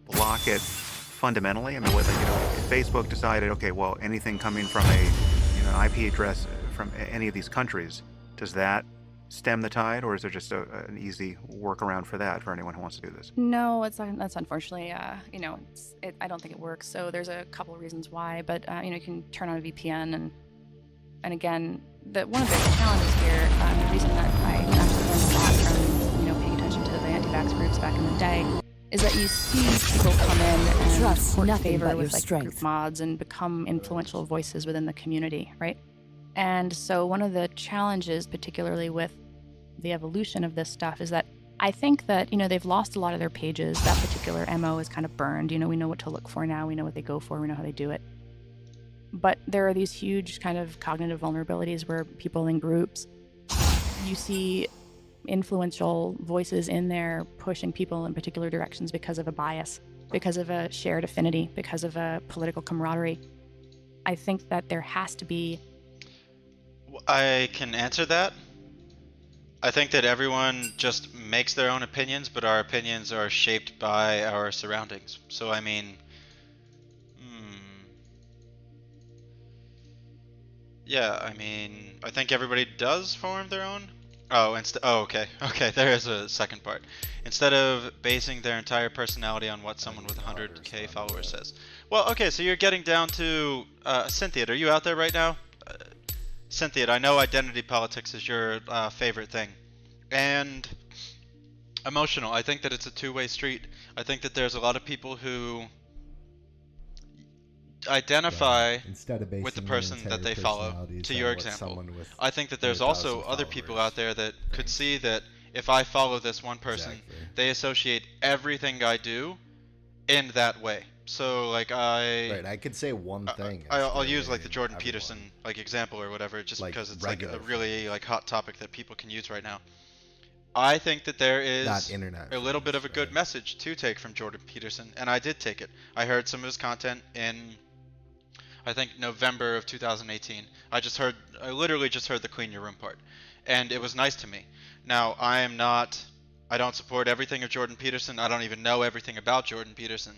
block it fundamentally? I mean, if Facebook decided, okay, well, anything coming from an IP address from any of these countries, does that stem the tide, or is there just an easy workaround for that for anyone who wants to do this? No, that's unfortunately, I don't think it works. So there's a couple of reasons why, but you can turn on a VPN, and again, one of the challenges here, the reason that I actually learned a lot from paying attention to the anti-vax groups back in the day, is that you see people come in and court favor with group mods and become influential voices within the community, right? And so one of the challenges, particularly with the evolution of this stuff, is that I think that, they've lost a lot of their pages. That particular MO is kind of burned. We know what to look for now. We know what they go for. We know how they do it. But there are these huge kind of cognitive vulnerabilities where people in groups, you see influential voices in there pushing people in particular directions because of a bias, because of a shared affinity, because of a political camaraderie. I think that there has to be... I can answer that. I think that everyone just makes their own opinions, but our opinions are shaped by our surroundings. So, I mean... Yeah, I mean, I think everybody does form their own. Oh, okay. Okay, there is a second part. Instead of basing their entire personality on what someone with 100k followers says. Well, okay, so you're getting down to Cynthia. Are you out there right now? Cynthia, I know identity politics is your favorite thing. And emotional. I think that it's a two-way street. I think that there's a lot of people who identify with the person that they follow, to your example. I think that there's also other people out there that could see that if I follow this one person, they associate everything I do in that way. So like I could say one thing. I'll use like the Jordan Peterson like example or whatever, just because it's like a really like hot topic that people can use right now. I think that there is a little bit of a good message to take from Jordan Peterson, and I did take it. I heard some of his content in, I think, November of 2018. I literally just heard the clean your room part, and it was nice to me. Now, I don't support everything of Jordan Peterson. I don't even know everything about Jordan Peterson,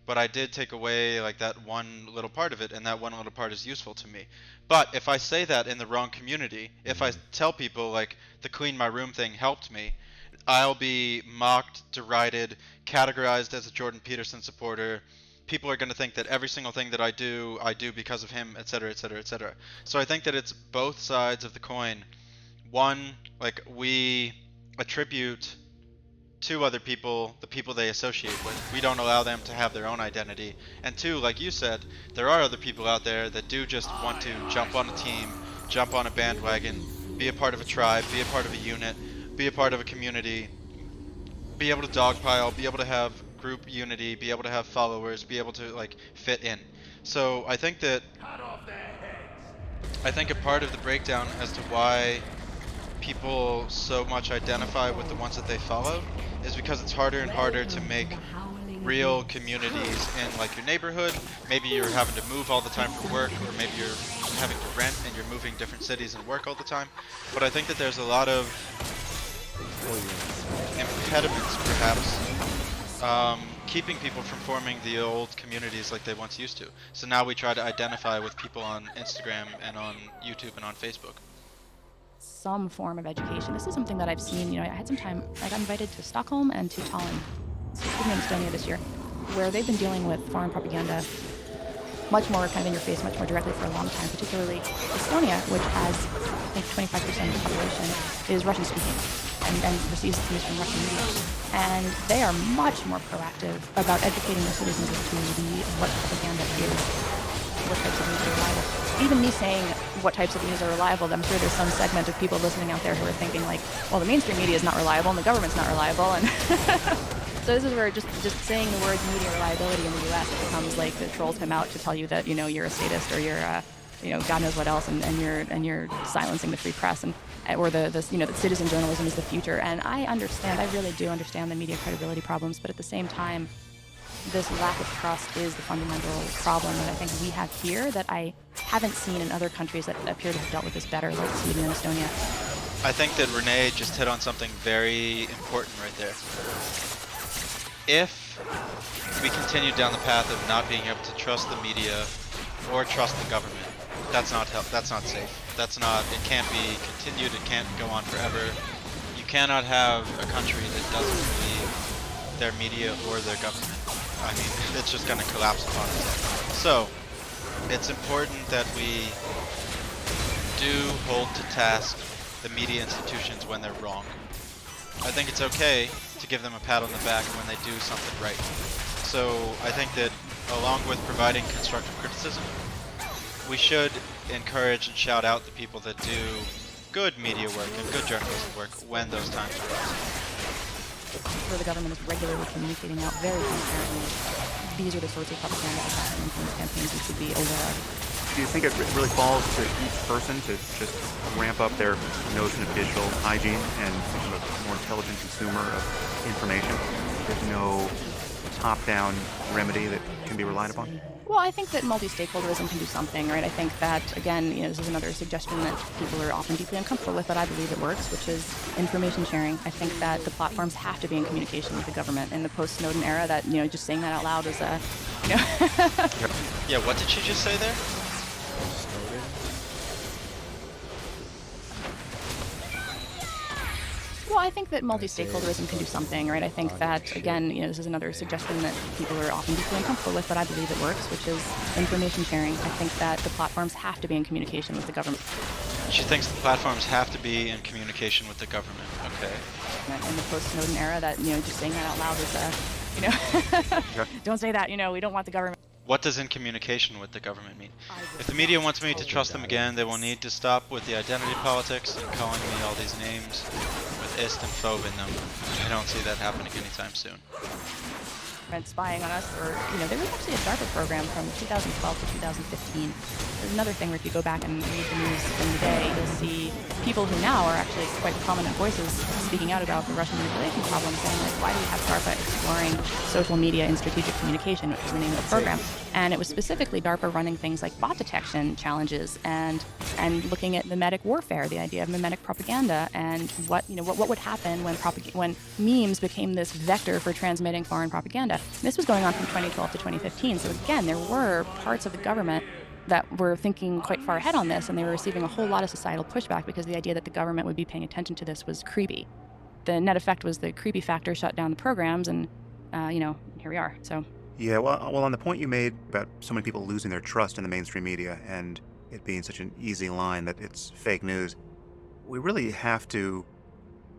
but I did take away like that one little part of it, and that one little part is useful to me. But if I say that in the wrong community, if I tell people like the clean my room thing helped me, I'll be mocked, derided, categorized as a Jordan Peterson supporter. People are going to think that every single thing that I do because of him, etc., etc., etc. So I think that it's both sides of the coin. One, like we attribute to other people the people they associate with. We don't allow them to have their own identity. And two, like you said, there are other people out there that do just want to jump on a team, jump on a bandwagon, be a part of a tribe, be a part of a unit, be a part of a community, be able to dogpile, be able to have group unity, be able to have followers, be able to like fit in. So I think that a part of the breakdown as to why people so much identify with the ones that they follow is because it's harder and harder to make real communities in like your neighborhood. Maybe you're having to move all the time for work, or maybe you're having to rent and you're moving different cities and work all the time. But I think that there's a lot of impediments perhaps keeping people from forming the old communities like they once used to. So now we try to identify with people on Instagram and on YouTube and on Facebook. Some form of education. This is something that I've seen, I had some time, I got invited to Stockholm and to Tallinn, Sweden and Estonia this year, where they've been dealing with foreign propaganda much more kind of in your face, much more directly for a long time, particularly Estonia, which has, I think, 25% of the population is Russian speaking and receives news from Russian media. And they are much more proactive about educating their citizens as to what propaganda is, what types of news are reliable. Even me saying what types of news are reliable, I'm sure there's some segment of people listening out there who are thinking like, well, the mainstream media is not reliable and the government's not reliable. And so this is where just saying the words media reliability in the U.S. it becomes like the trolls come out to tell you that you're a statist or you're God knows what else, and you're silencing the free press or that citizen journalism is the future. And I really do understand the media credibility problems, but at the same time, this lack of trust is the fundamental problem that I think we have here that I haven't seen in other countries that appear to have dealt with this better, like Sweden and Estonia. I think that Renee just hit on something very important right there. If we continue down the path of not being able to trust the media or trust the government, that's not safe. It can't be continued, it can't go on forever. You cannot have a country that doesn't believe their media or their government. I mean, it's just going to collapse upon itself. So, it's important that we do hold to task the media institutions when they're wrong. I think it's okay to give them a pat on the back when they do something right. So, I think that along with providing constructive criticism, we should encourage and shout out the people that do good media work and good journalistic work when those times arise. Where the government is regularly communicating out very transparently, these are the sorts of propaganda attacks and influence campaigns we should be aware of. Do you think it really falls to each person to just ramp up their notion of digital hygiene and become a more intelligent consumer of information? There's no top-down remedy that can be relied upon? Well, I think that multi-stakeholderism can do something, right? I think that, again, this is another suggestion that people are often deeply uncomfortable with, but I believe it works, which is information sharing. I think that the platforms have to be in communication with the government. In the post-Snowden era, that, just saying that out loud is Yeah, what did she just say there? Well, I think that multi-stakeholderism can do something, right? I think that, again, this is another suggestion that people are often deeply uncomfortable with, but I believe it works, which is information sharing. I think that the platforms have to be in communication with the government. She thinks the platforms have to be in communication with the government. Okay. In the post-Snowden era, that, just saying that out loud is, don't say that, we don't want the government. What does in communication with the government mean? If the media wants me to trust them again, they will need to stop with the identity politics and calling me all these names with ist and phobe in them. I don't see that happening anytime soon. Spying on us, or there was actually a DARPA program from 2012 to 2015. There's another thing where if you go back and read the news from the day, you'll see people who now are actually quite prominent voices speaking out about the Russian manipulation problem, saying like, why do we have DARPA exploring social media in strategic communication, which is the name of the program. And it was specifically DARPA running things like bot detection challenges and looking at mimetic warfare, the idea of mimetic propaganda, and what would happen when memes became this vector for transmitting foreign propaganda. This was going on from 2012 to 2015. So again, there were parts of the government that were thinking quite far ahead on this, and they were receiving a whole lot of societal pushback because the idea that the government would be paying attention to this was creepy. The net effect was the creepy factor shut down the programs, and here we are. So. Yeah, well, on the point you made about so many people losing their trust in the mainstream media and it being such an easy line that it's fake news, we really have to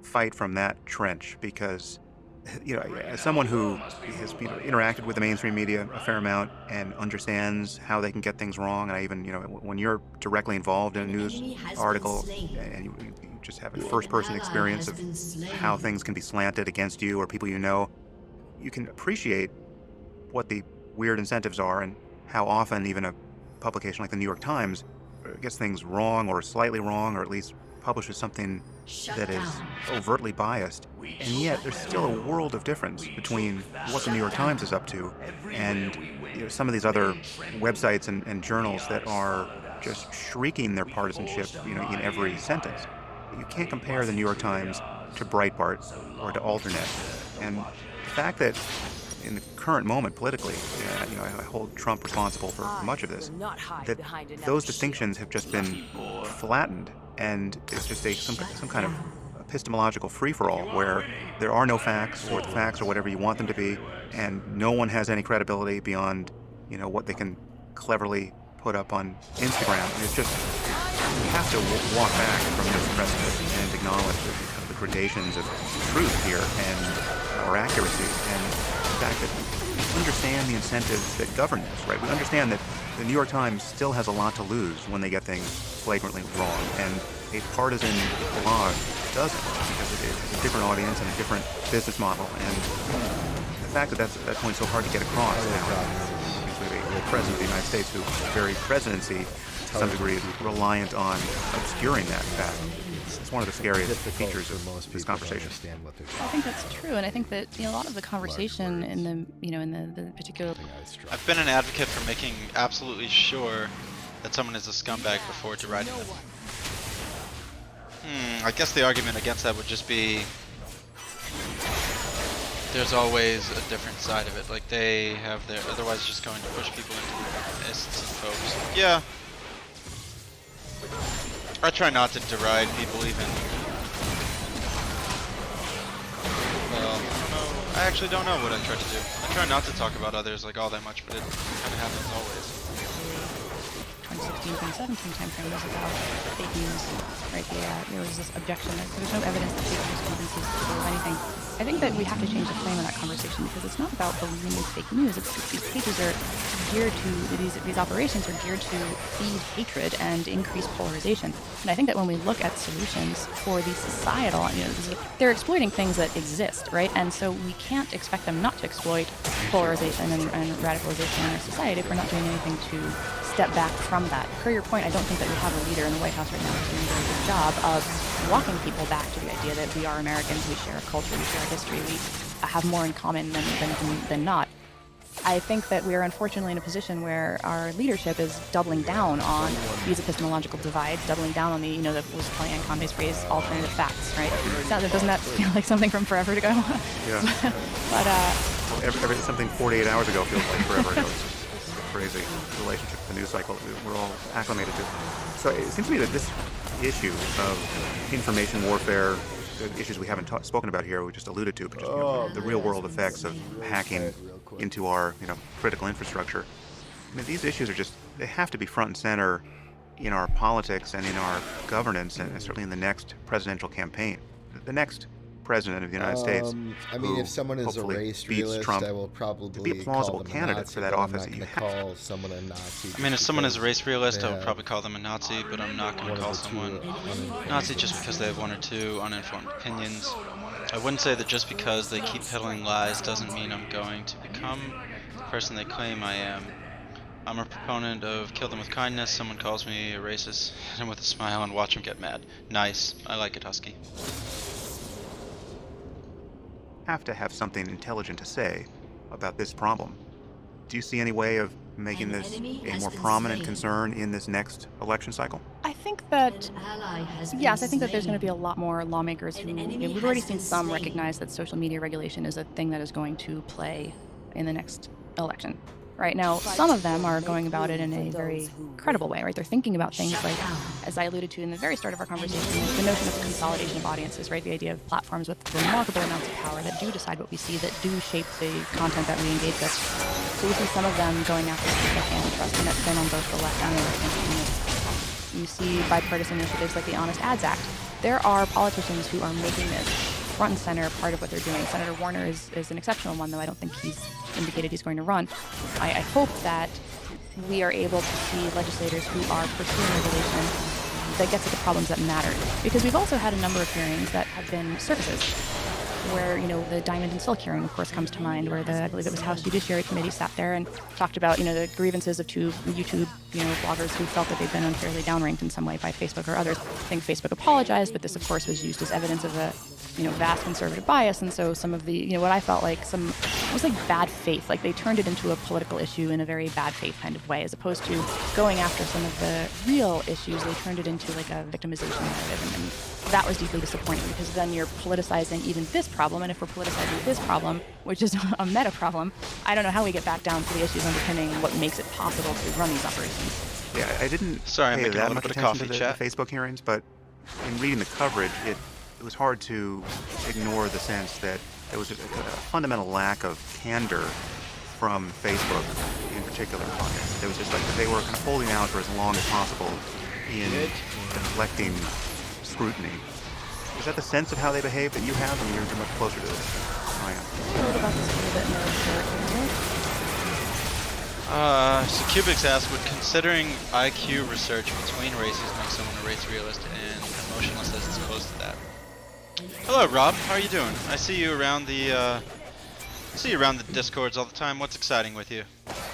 fight from that trench because, as someone who has interacted with the mainstream media a fair amount and understands how they can get things wrong, and I even, when you're directly involved in a news article and you just have a first-person experience of how things can be slanted against you or people you can appreciate what the weird incentives are and how often even a publication like the New York Times gets things wrong or slightly wrong, or at least publishes something that is overtly biased. And yet there's still a world of difference between what the New York Times is up to and some of these other websites and journals that are just shrieking their partisanship in every sentence. You can't compare the New York Times to Breitbart or to Alternet. And the fact that in the current moment politically, I hold Trump responsible for much of this, that those distinctions have just been flattened, and it's just some kind of epistemological free-for-all where there are no facts, or the facts are whatever you want them to be, and no one has any credibility beyond what they can cleverly put up on Instagram. And it's just, we have to walk back from this precedent and acknowledge the gradations of truth here and or accuracy, and the fact that we understand the incentives that govern this, right? We understand that the New York Times still has a lot to lose when they get things flagrantly wrong, and a partisan blog doesn't, because it is a different audience and a different business model. And the fact that that point's so hard to get across now, the president of the United States, whose very presidency, to some degree, is reliant on obscuring that fact. It's one of the scariest features of this conversation. I think that's true, and I think that a lot of the conversation in the particular. I've been an advocate for making absolutely sure that someone is a scumbag before deriding them. I guess the argument against that would just be there's always a different side of it. Like, they have their, otherwise just going to push people into ists and phobes. Yeah. I try not to deride people even. Well, I don't know. I actually don't know what I try to do. I try not to talk about others like all that much, but it kind of happens always. 2016-2017 timeframe was about fake news, right? There was this objection that there was no evidence that fake news convinces people of anything. I think that we have to change the frame of that conversation because it's not about believing in fake news. It's these pages are geared to these operations are geared to feed hatred and increase polarization. And I think that when we look at solutions for these societal, they're exploiting things that exist, right? And so we can't expect them not to exploit polarization and radicalization in our society if we're not doing anything to step back from that. Per your point, I don't think that we have a leader in the White House right now who's doing a very good job of walking people back to the idea that we are Americans, we share a culture, we share a history, we have more in common than not. I think that we are unfortunately in a position where our leadership is doubling down on these epistemological divides, doubling down on the, that was Kellyanne Conway's phrase, alternative facts, right? Doesn't that feel like something from forever ago? Yeah. But something 48 hours ago feels like forever ago. It's a crazy relationship to the news cycle that we're all acclimated to. So it seems to me that this issue of information warfare, the issues we haven't spoken about here, we just alluded to, but just, the real-world effects of hacking into our, critical infrastructure. These issues are they have to be front and center in our politics and in our governance, and certainly in the next presidential campaign. The next president of the United States. If someone is a race realist, Trump, I will probably be a plausible call them candidate a Nazi, for that but office. I'm not going to call someone a Nazi. If someone is a race realist, I would probably call them a Nazi, but I'm not going to call someone Nazi just because they have one or two uninformed opinions. I wouldn't say that just because they keep peddling lies doesn't mean I'm going to become the person they claim I am. I'm a proponent of kill them with kindness. Someone calls me a racist, hit him with a smile and watch him get mad. Nice. I like it, Husky. Have to have something intelligent to say about this problem. Do you see any way of making this a more prominent concern in this next election cycle? I think that, yes, I think that there's going to be a lot more lawmakers who, we've already seen some recognize that social media regulation is a thing that is going to play in the next election. Right now, some of them are going about it in a very credible way, right? They're thinking about things like, as I alluded to in the very start of our conversation, the notion of consolidation of audiences, right? The idea of platforms with remarkable amounts of power that do decide what we see, that do shape the content that we engage with. So we see some of them going after things like antitrust, and that's been on both the left and the right. You see bipartisan initiatives like the Honest Ads Act. There are politicians who are making this front and center part of what they're doing. Senator Warner is an exceptional one, though I don't think he's indicated he's going to run. I hope that we are able to see legislators who are pursuing regulation that gets at the problems that matter. Because we've also had a number of hearings that have been services, where, the Diamond and Silk hearing, of course, comes to mind, where I believe it was House Judiciary Committee sat there and talked about, the grievances of two YouTube, bloggers who felt that they'd been unfairly downranked in some way by Facebook or others. I think Facebook apologized, but this, of course, was used as evidence of a vast conservative bias, and so some of the, what I felt like was like bad faith, like they turned it into a political issue in a very bad faith kind of way, as opposed to going after some of the real issues. They turned it into like a victimization narrative, and that was deeply disappointing, because then you're politicizing even this problem, and if we're politicizing this problem, which is a meta problem, I don't know how we get back down to the issues underpinning what makes it possible to run these operations. Yeah, I didn't I'm pay making that a little much bit of attention coffee to chat. the Facebook hearings, but in reading the coverage, it was hard to ignore the sense that there was a fundamental lack of candor from Facebook in particular on this. It was just like they were kind of holding out for as long as possible in deflecting scrutiny. Is that the sense of how they behave that you have? I mean, you're much closer to this than I am. A little about this a little bit more. So Cubics asked, would considering IQ research between races make someone a race realist, and Emotionless says it's close to that. Hello, Rob. How are you doing? I see you around the Discords all the time. What's exciting with you?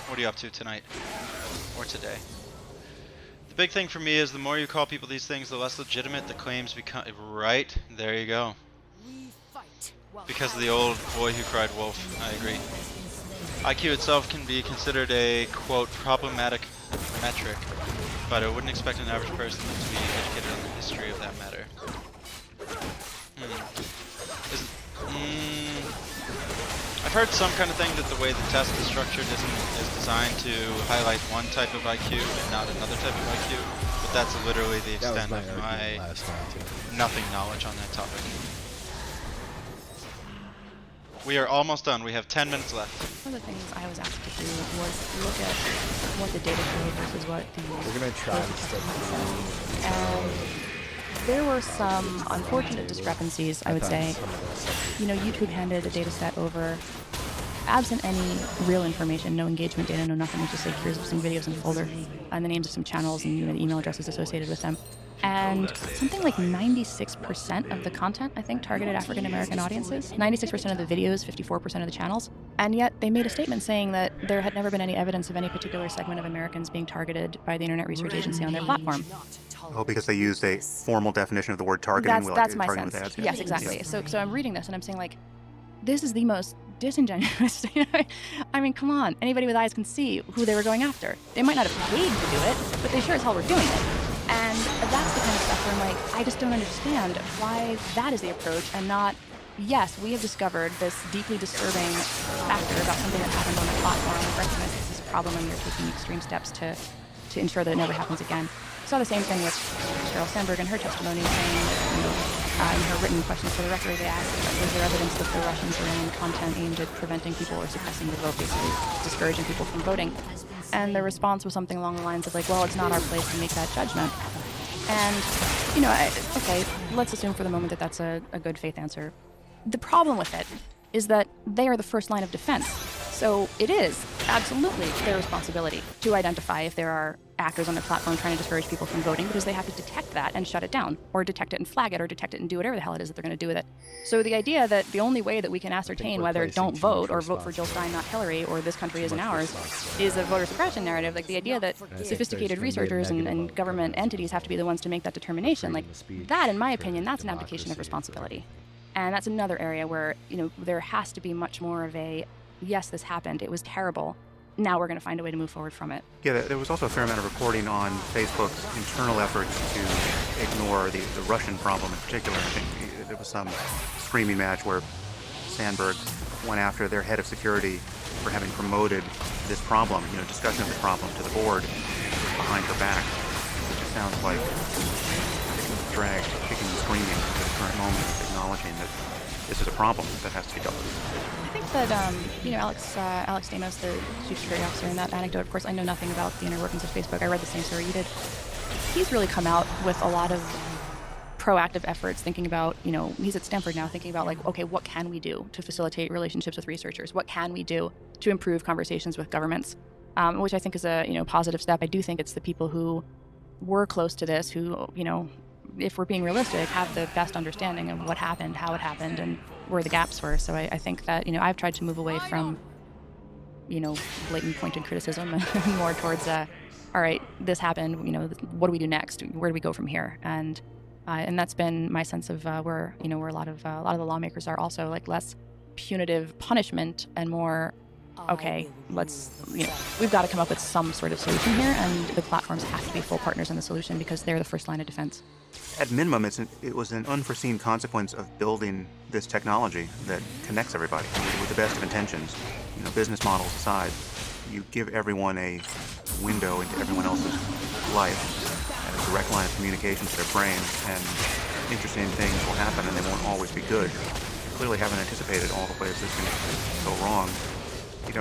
What are you up to tonight or today? The big thing for me is the more you call people these things, the less legitimate the claims become. Right? There you go. Because of the old boy who cried wolf. I agree. IQ itself can be considered a, quote, problematic metric, but I wouldn't expect an average person to be educated on the history of that matter. I've heard some kind of thing that the way the test is structured is designed to highlight one type of IQ and not another type of IQ, but that's literally the extent of my nothing knowledge on that topic. We are almost done. We have 10 minutes left. One of the things I was asked to do was look at what the data showed versus what the... We're going to try to stick to There were some unfortunate discrepancies, I would say. YouTube handed a data set over, absent any real information, no engagement data, no nothing. It just like, here's some videos in a folder, and the names of some channels and the email addresses associated with them. And something like 96% of the content, I think, targeted African American audiences. 96% of the videos, 54% of the channels. And yet they made a statement saying that there had never been any evidence of any particular segment of Americans being targeted by the Internet Research Agency on their platform. Oh, because they used a formal definition of the word targeting. That's my targeting sense. with ads, yeah. Yes, exactly. Yeah. So I'm reading this and I'm saying, like, this is the most disingenuous. I mean, come on. Anybody with eyes can see who they were going after. They might not have paid to do it, but they sure as hell were doing it. And that's the kind of stuff where I'm like, I just don't understand why that is the approach and not, yes, we have discovered this deeply disturbing factor about something that happened on the platform. We recognize this is a problem and we're taking extreme steps to ensure that it never happens again. I saw the same thing with Sheryl Sandberg in her testimony saying that, in her written questions for the record, they asked, was there evidence that the Russians were running content aimed at preventing people or suppressing the vote, basically discouraging people from voting? And the response was something along the lines of like, well, it's not our place to make that judgment. And, okay, let's assume for the moment that that's a good faith answer. The problem with it is that they are the first line of defense. So it is absolutely their responsibility to identify if there are actors on their platform trying to discourage people from voting, because they have to detect that and shut it down, or detect it and flag it, or detect it and do whatever the hell it is that they're going to do with it. So the idea that the only way that we can ascertain whether don't vote or vote for Jill Stein, not Hillary, or this country isn't ours, is a voter suppression narrative, like the idea that sophisticated researchers and government entities have to be the ones to make that determination, like that, in my opinion, that's an abdication of responsibility. And that's another area where, there has to be much more of a, yes, this happened, it was terrible, now we're going to find a way to move forward from it. Yeah, there was also a fair amount of reporting on Facebook's internal efforts to ignore the Russian problem in particular. I think there was some screaming match where Sandberg went after their head of security for having promoted this problem, discussion of this problem to the board behind her back. It just sounds like dragged, kicking and screaming to the current moment, acknowledging that this is a problem that has to be dealt with. I think that, Alex Stamos, the chief security officer, in that anecdote, of course, I know nothing about the inner workings of Facebook. I read the same story you did. He's really come out with a lot of proactive efforts, thinking about, he's at Stanford now, thinking about, like, okay, what can we do to facilitate relationships with researchers? What can we do to improve conversations with governments? Which I think is a, positive step. I do think it's the people who were close to this who, if we're being realistic, have the best understanding of what happened, how it happened, and where the gaps were. So I think that, I've tried to move away from, blatant pointed criticism and more towards, all right, this happened, what do we do next? Where do we go from here? And that's been my sense of where a lot of the lawmakers are also, like, less punitive punishment and more, okay, we've got to come up with some sort of solution here, and the platforms have to be full partners in the solution because they're the first line of defense. At minimum, it was an unforeseen consequence of building this technology that connects everybody with the best of intentions. Business models aside, you give everyone a window into everyone else's life and a direct line of communication to their brain, and interesting things will happen, and they won't always be good. You clearly haven't anticipated all the ways this can go wrong.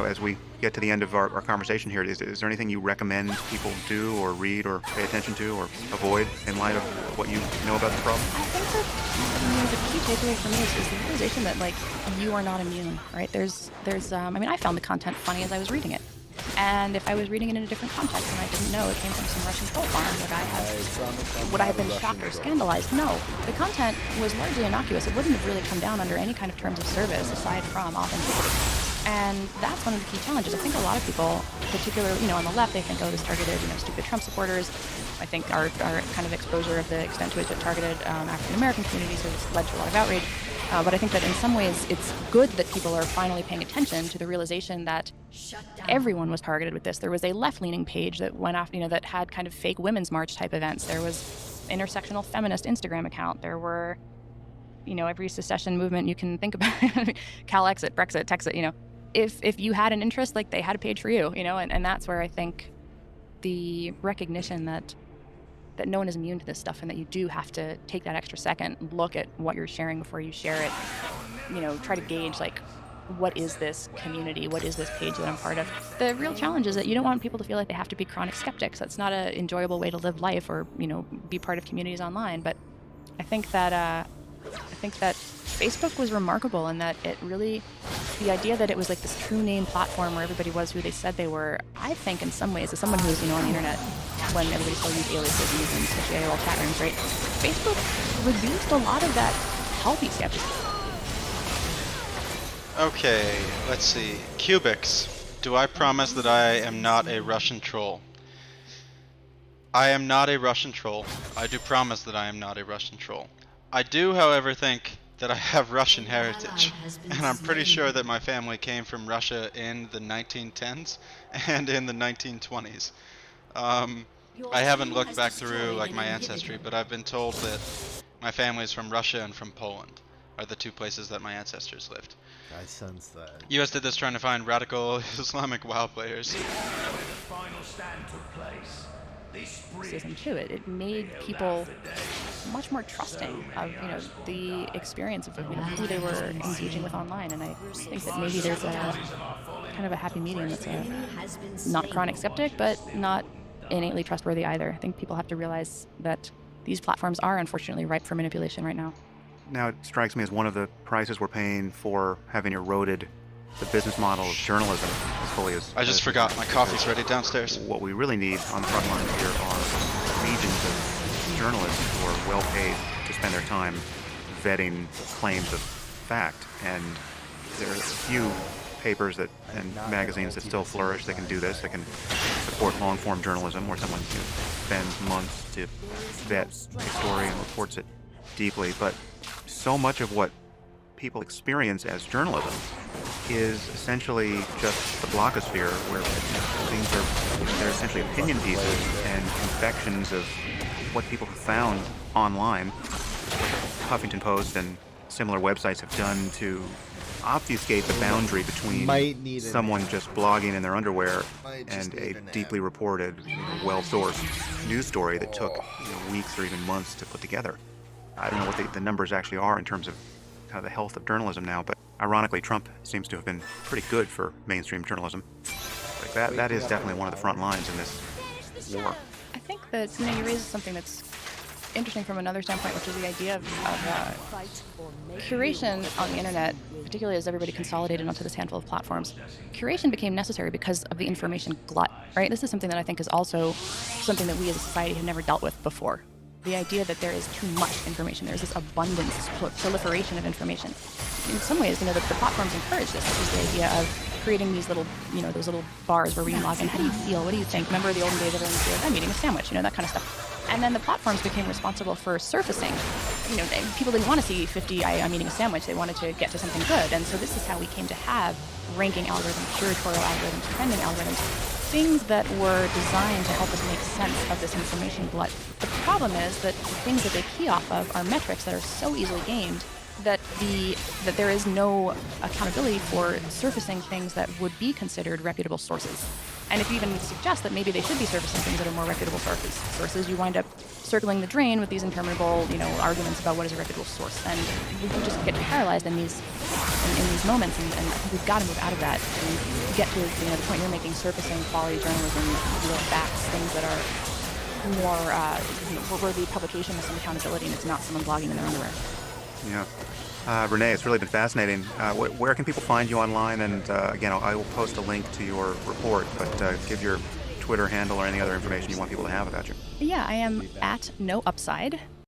As we get to the end of our conversation here, is there anything you recommend people do or read or pay attention to or avoid in light of what you know about the problem? I think that the key takeaway for me is the realization that, like, you are not immune, right? There's I found the content funny as I was reading it. And if I was reading it in a different context and I didn't know it came from some Russian troll farm, would I have been shocked or scandalized? No. The content was largely innocuous. It wouldn't have really come down under any kind of terms of service aside from authenticity. And that's one of the key challenges. I think a lot of people, particularly, on the left, they think, oh, this targeted, stupid Trump supporters. I think our kind of exposure of the extent to which it targeted African-American communities has led to a lot of outrage. But I think that in some ways it's good that people are finally paying attention to the realization that everyone was targeted with this. There was a left-leaning page that went off, that had kind of fake Women's March type events. There was intersectional feminist Instagram account. There were, every secession movement you can think about, CalExit, Brexit, Texit, If you had an interest, like, they had a page for you, and that's where I think the recognition that no one is immune to this stuff, and that you do have to take that extra second, look at what you're sharing before you share it, try to gauge, like, what is this community? What is this page that I'm part of? The real challenge is that you don't want people to feel like they have to be chronic skeptics. That's not an enjoyable way to live life or, be part of communities online. But I think that Facebook was remarkable in that it really, the idea that it was like this true name platform where everybody was who they said they were. I think in some ways, as someone who was on the internet when everybody still used aliases and using especially AOL chat rooms, right? Facebook reduced a lot of that healthy skepticism. Okay, let's see. Cubics. Do I promise that I am not a Russian troll? I am not a Russian troll. I do promise that I am not a Russian troll. I do, however, think that I have Russian heritage, and I'm pretty sure that my family came from Russia in the 1910s and in the 1920s. I haven't looked back through like my ancestry, but I've been told that my family is from Russia and from Poland are the two places that my ancestors lived. I sense that. US did this trying to find radical Islamic WoW players. To it. It made people much more trusting of the experience of who they were engaging with online, and I think that maybe there's a kind of a happy medium that's not chronic skeptic but not innately trustworthy either. I think people have to realize that these platforms are unfortunately ripe for manipulation right now. Now it strikes me as one of the prices we're paying for having eroded the business model of journalism as fully as... I just forgot, my coffee's ready downstairs. What we really need on the front lines here are legions of journalists who are well paid to spend their time vetting claims of fact. And there are a few papers that and magazines that still flourish that can do this, that can support long-form journalism where someone spends months to vet a story and reports it deeply. But so much of what people experience as journalism is essentially just the blogosphere, where they're essentially opinion pieces and confections of what people have found online. Huffington Post and similar websites have done to obfuscate the boundary between someone just blogging in their underwear and a deeply reported, well-sourced news story that took weeks or even months to put together. I don't know what the numbers actually are in terms of kind of the health of journalism now, but ironically, Trump seems to have been pretty good for mainstream journalism. Like that is definitely one of the front lines in this war. I think that you raise something that's interesting from another standpoint, which is the idea of curation on the internet, particularly as everybody consolidated onto this handful of platforms. Curation became necessary because of the information glut, right? This is something that I think is also something that we as a society have never dealt with before. The idea that there is too much information, there's this abundance, this proliferation of information. In some ways, the platforms encourage this. This is the idea of creating these little, those little bars where we can log in. How do you feel? What do you think? Remember the olden days, everyone would be like, I'm eating a sandwich, that kind of stuff. And then the platforms became responsible for surfacing. People didn't want to see 50, I'm eating a sandwich. They wanted to get to something good. And so this is how we came to have ranking algorithms, curatorial algorithms, trending algorithms, things that were designed to help us make sense of this information glut. The problem is that the things that they key off of are metrics that are so easily gamed that there is no accountability for surfacing things that would be considered reputable sources. And if you even suggest that maybe they should be surfacing things that are more reputable sources, you wind up circling the drain with these interminable, arguments about what is a reputable source. And we can just get paralyzed in these moments, and I think we've got to move out of that and get to the point you're making, surfacing quality journalism, real facts, things that are more where the publication has some accountability and it's not someone blogging in their underwear. Yeah. Renee, it's really been fascinating. Where can people find you online? And again, I will post a link to your report, but give your Twitter handle or any other information you want people to have about you. Yeah, I am at NoUpside.